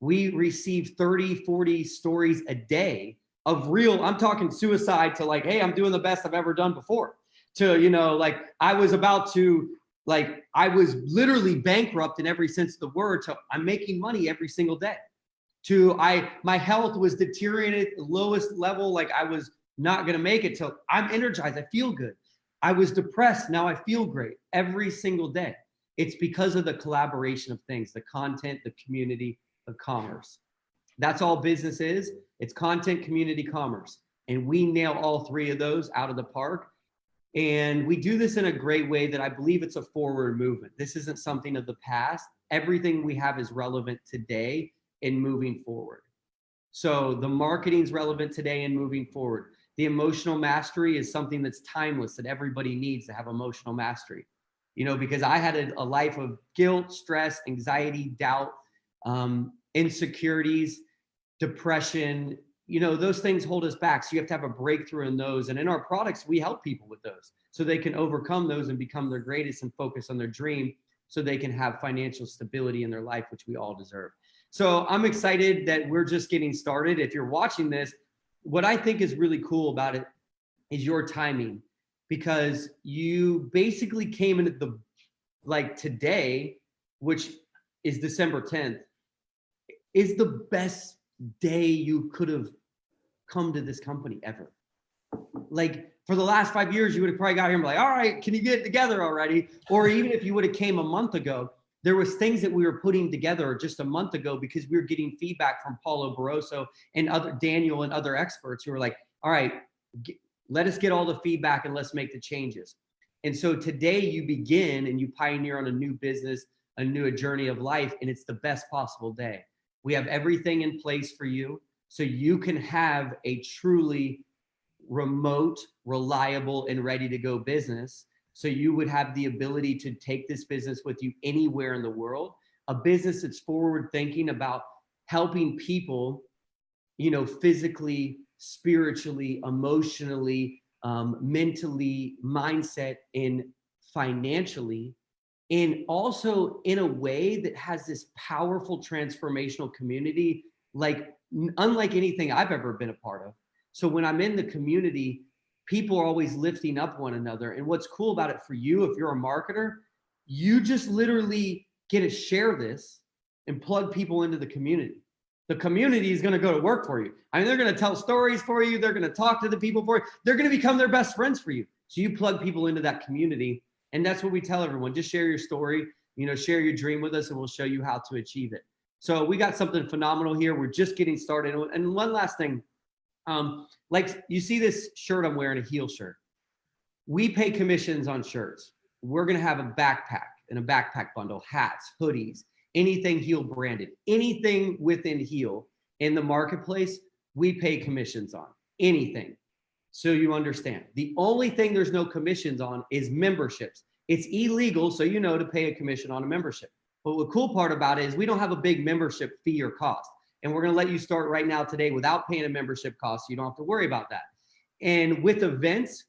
We receive 30, 40 stories a day of real, I'm talking suicide to like, hey, I'm doing the best I've ever done before, to, you know, like I was about to, like, I was literally bankrupt in every sense of the word, to I'm making money every single day, to my health was deteriorating at the lowest level, like I was not going to make it, till I'm energized, I feel good. I was depressed, now I feel great every single day. It's because of the collaboration of things, the content, the community, the commerce. That's all business is. It's content, community, commerce. And we nail all three of those out of the park. And we do this in a great way that I believe it's a forward movement. This isn't something of the past. Everything we have is relevant today and moving forward. So the marketing's relevant today and moving forward. The emotional mastery is something that's timeless, that everybody needs to have emotional mastery. You know, because I had a life of guilt, stress, anxiety, doubt, insecurities, depression, you know, those things hold us back. So you have to have a breakthrough in those. And in our products, we help people with those so they can overcome those and become their greatest and focus on their dream so they can have financial stability in their life, which we all deserve. So I'm excited that we're just getting started. If you're watching this, what I think is really cool about it is your timing, because you basically came into the, like today, which is December 10th, is the best day you could have come to this company ever. Like for the last 5 years, you would have probably got here and be like, all right, can you get it together already? Or even if you would have came a month ago, there was things that we were putting together just a month ago because we were getting feedback from Paulo Barroso and other Daniel and other experts who were like, all right, let us get all the feedback and let's make the changes. And so today you begin and you pioneer on a new business, a new journey of life, and it's the best possible day. We have everything in place for you so you can have a truly remote, reliable, and ready to go business. So you would have the ability to take this business with you anywhere in the world, a business that's forward thinking about helping people, you know, physically, spiritually, emotionally, mentally, mindset, and financially, and also in a way that has this powerful transformational community, like unlike anything I've ever been a part of. So when I'm in the community, people are always lifting up one another. And what's cool about it for you, if you're a marketer, you just literally get to share this and plug people into the community. The community is going to go to work for you. I mean, they're going to tell stories for you. They're going to talk to the people for you. They're going to become their best friends for you. So you plug people into that community. And that's what we tell everyone. Just share your story, you know, share your dream with us and we'll show you how to achieve it. So we got something phenomenal here. We're just getting started. And one last thing, like you see this shirt I'm wearing, a heel shirt. We pay commissions on shirts. We're going to have a backpack and a backpack bundle, hats, hoodies, anything heel branded, anything within heel in the marketplace, we pay commissions on anything. So you understand. The only thing there's no commissions on is memberships. It's illegal, so you know, to pay a commission on a membership. But the cool part about it is we don't have a big membership fee or cost. And we're going to let you start right now today without paying a membership cost. So you don't have to worry about that. And with events,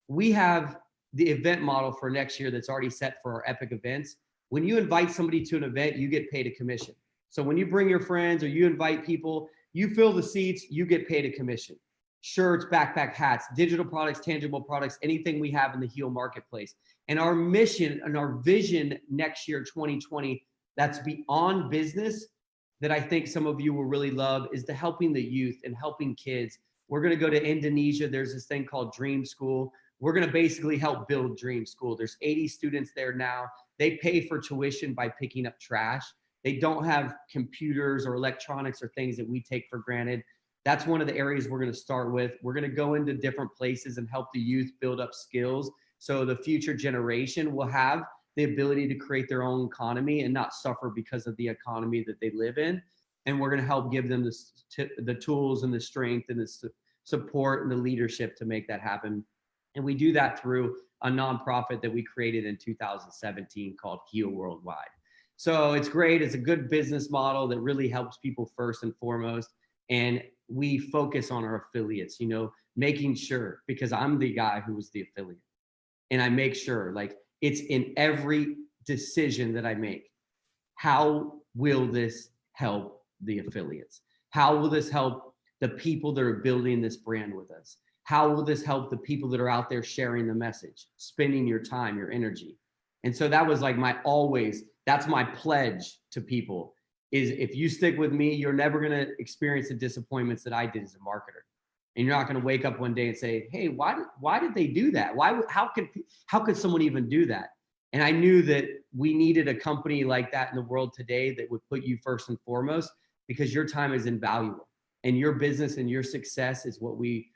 we have the event model for next year that's already set for our epic events. When you invite somebody to an event, you get paid a commission. So when you bring your friends or you invite people, you fill the seats, you get paid a commission. Shirts, backpack, hats, digital products, tangible products, anything we have in the heel marketplace. And our mission and our vision next year, 2020, that's beyond business, that I think some of you will really love, is the helping the youth and helping kids. We're going to go to Indonesia. There's this thing called Dream School. We're going to basically help build Dream School. There's 80 students there now. They pay for tuition by picking up trash. They don't have computers or electronics or things that we take for granted. That's one of the areas we're going to start with. We're going to go into different places and help the youth build up skills so the future generation will have the ability to create their own economy and not suffer because of the economy that they live in. And we're going to help give them the tools and the strength and the support and the leadership to make that happen. And we do that through a nonprofit that we created in 2017 called Heal Worldwide. So it's great. It's a good business model that really helps people first and foremost. And we focus on our affiliates, you know, making sure, because I'm the guy who was the affiliate, and I make sure, like, it's in every decision that I make. How will this help the affiliates? How will this help the people that are building this brand with us? How will this help the people that are out there sharing the message, spending your time, your energy? And so that was like that's my pledge to people, is if you stick with me, you're never going to experience the disappointments that I did as a marketer. And you're not going to wake up one day and say, hey, why did they do that? How could someone even do that? And I knew that we needed a company like that in the world today that would put you first and foremost, because your time is invaluable and your business and your success is what we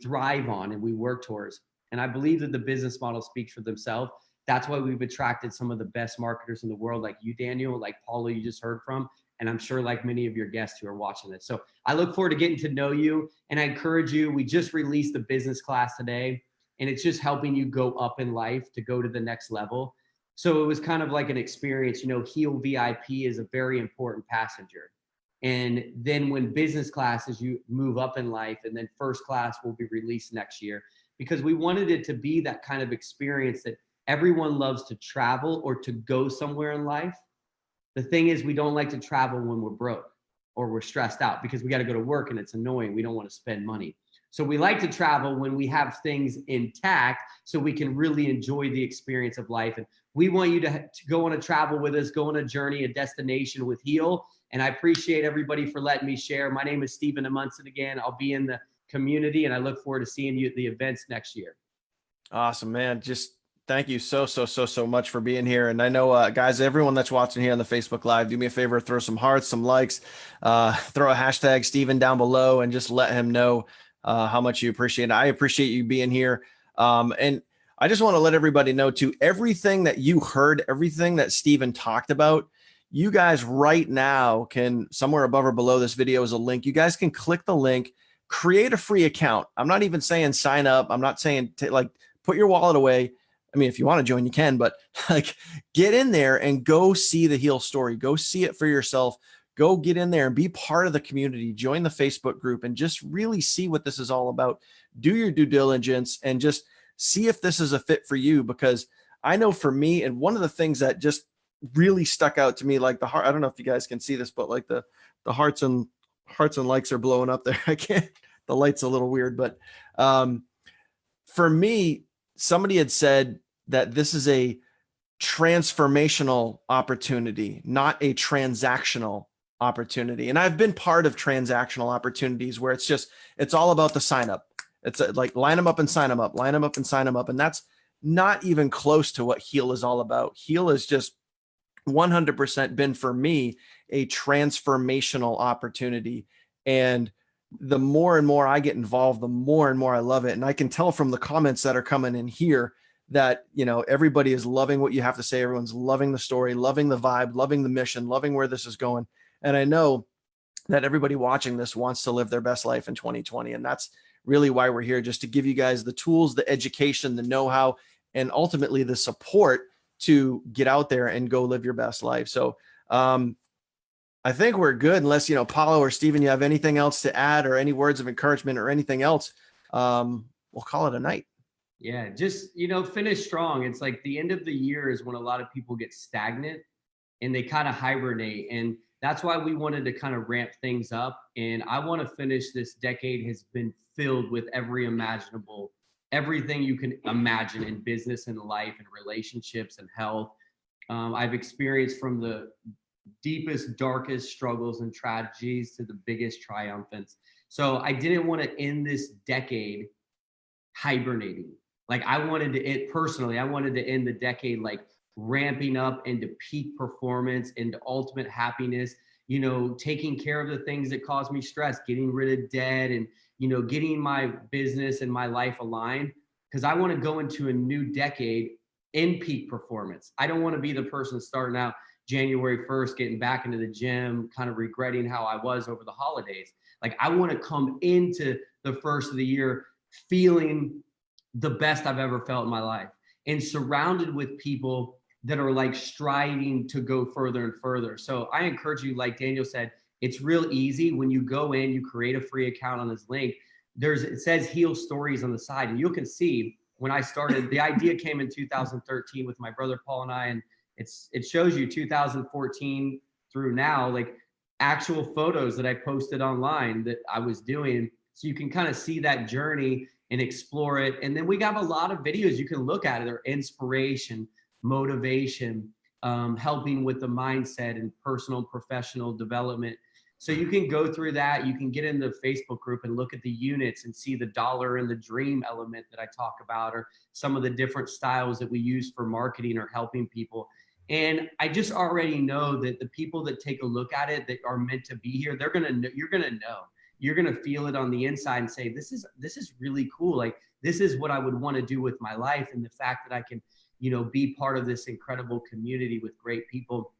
thrive on and we work towards. And I believe that the business model speaks for themselves. That's why we've attracted some of the best marketers in the world, like you, Daniel, like Paula, you just heard from, and I'm sure like many of your guests who are watching this. So I look forward to getting to know you, and I encourage you. We just released the business class today, and it's just helping you go up in life to go to the next level. So it was kind of like an experience. You know, Heal VIP is a very important passenger. And then when business class, as you move up in life, and then first class will be released next year, because we wanted it to be that kind of experience that everyone loves to travel or to go somewhere in life. The thing is, we don't like to travel when we're broke or we're stressed out because we got to go to work and it's annoying. We don't want to spend money. So we like to travel when we have things intact so we can really enjoy the experience of life. And we want you to go on a travel with us, go on a journey, a destination with Heal. And I appreciate everybody for letting me share. My name is Stephen Munson again. I'll be in the community and I look forward to seeing you at the events next year. Awesome, man. Just thank you so much for being here. And I know, guys, everyone that's watching here on the Facebook Live, do me a favor, throw some hearts, some likes, throw a hashtag Stephen down below and just let him know how much you appreciate it. I appreciate you being here. And I just want to let everybody know too, everything that you heard, everything that Stephen talked about, you guys right now can, somewhere above or below this video is a link. You guys can click the link, create a free account. I'm not even saying sign up. I'm not saying like put your wallet away. I mean, if you want to join, you can, but like get in there and go see the Heal story. Go see it for yourself. Go get in there and be part of the community. Join the Facebook group and just really see what this is all about. Do your due diligence and just see if this is a fit for you, because I know for me, and one of the things that just really stuck out to me, like the heart, I don't know if you guys can see this, but like the hearts and likes are blowing up there. I can't, the light's a little weird, but for me, somebody had said that this is a transformational opportunity, not a transactional opportunity. And I've been part of transactional opportunities where it's all about the sign up. It's like line them up and sign them up, line them up and sign them up. And that's not even close to what Heal is all about. Heal is just 100% been for me a transformational opportunity. And the more and more I get involved, the more and more I love it. And I can tell from the comments that are coming in here that, you know, everybody is loving what you have to say. Everyone's loving the story, loving the vibe, loving the mission, loving where this is going. And I know that everybody watching this wants to live their best life in 2020. And that's really why we're here, just to give you guys the tools, the education, the know-how, and ultimately the support to get out there and go live your best life. So I think we're good, unless, you know, Paulo or Stephen, you have anything else to add or any words of encouragement or anything else. We'll call it a night. Yeah, just, you know, finish strong. It's like the end of the year is when a lot of people get stagnant and they kind of hibernate. And that's why we wanted to kind of ramp things up. And I want to finish this decade has been filled with everything you can imagine in business and life and relationships and health. I've experienced from the deepest, darkest struggles and tragedies to the biggest triumphants. So I didn't want to end this decade hibernating. Like I wanted to end the decade like ramping up into peak performance, into ultimate happiness, you know, taking care of the things that cause me stress, getting rid of debt, and, you know, getting my business and my life aligned. Because I want to go into a new decade in peak performance. I don't want to be the person starting out January 1st, getting back into the gym, kind of regretting how I was over the holidays. Like, I want to come into the first of the year feeling the best I've ever felt in my life, and surrounded with people that are like striving to go further and further. So I encourage you, like Daniel said, it's real easy. When you go in, you create a free account on this link. It says Heal Stories on the side, and you can see when I started, the idea came in 2013 with my brother Paul and I, and it shows you 2014 through now, like actual photos that I posted online that I was doing. So you can kind of see that journey and explore it. And then we got a lot of videos you can look at. They're inspiration, motivation, helping with the mindset and personal and professional development. So you can go through that. You can get in the Facebook group and look at the units and see the dollar and the dream element that I talk about, or some of the different styles that we use for marketing or helping people. And I just already know that the people that take a look at it that are meant to be here, you're going to feel it on the inside and say, this is really cool. Like, this is what I would want to do with my life. And the fact that I can, you know, be part of this incredible community with great people.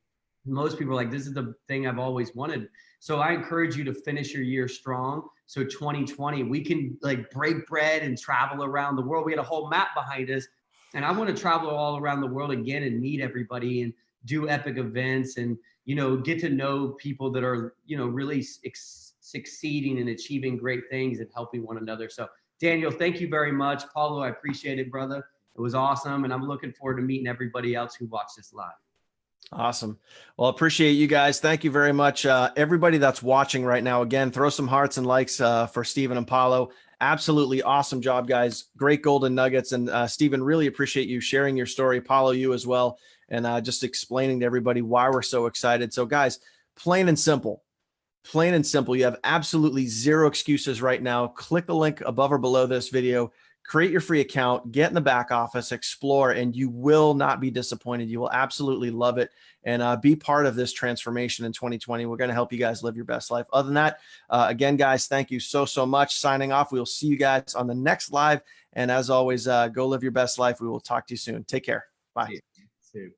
Most people are like, this is the thing I've always wanted. So I encourage you to finish your year strong. So 2020, we can like break bread and travel around the world. We had a whole map behind us, and I want to travel all around the world again and meet everybody and do epic events and, you know, get to know people that are, you know, really succeeding and achieving great things and helping one another. So Daniel, thank you very much. Paulo, I appreciate it, brother. It was awesome. And I'm looking forward to meeting everybody else who watched this live. Awesome. Well, appreciate you guys. Thank you very much. Everybody that's watching right now, again, throw some hearts and likes for Stephen and Paulo. Absolutely awesome job, guys. Great golden nuggets. And Stephen, really appreciate you sharing your story. Paulo, you as well. And just explaining to everybody why we're so excited. So guys, plain and simple. You have absolutely zero excuses right now. Click the link above or below this video. Create your free account, get in the back office, explore, and you will not be disappointed. You will absolutely love it, and be part of this transformation in 2020. We're going to help you guys live your best life. Other than that, again, guys, thank you so much. Signing off. We will see you guys on the next live. And as always, go live your best life. We will talk to you soon. Take care. Bye. See you.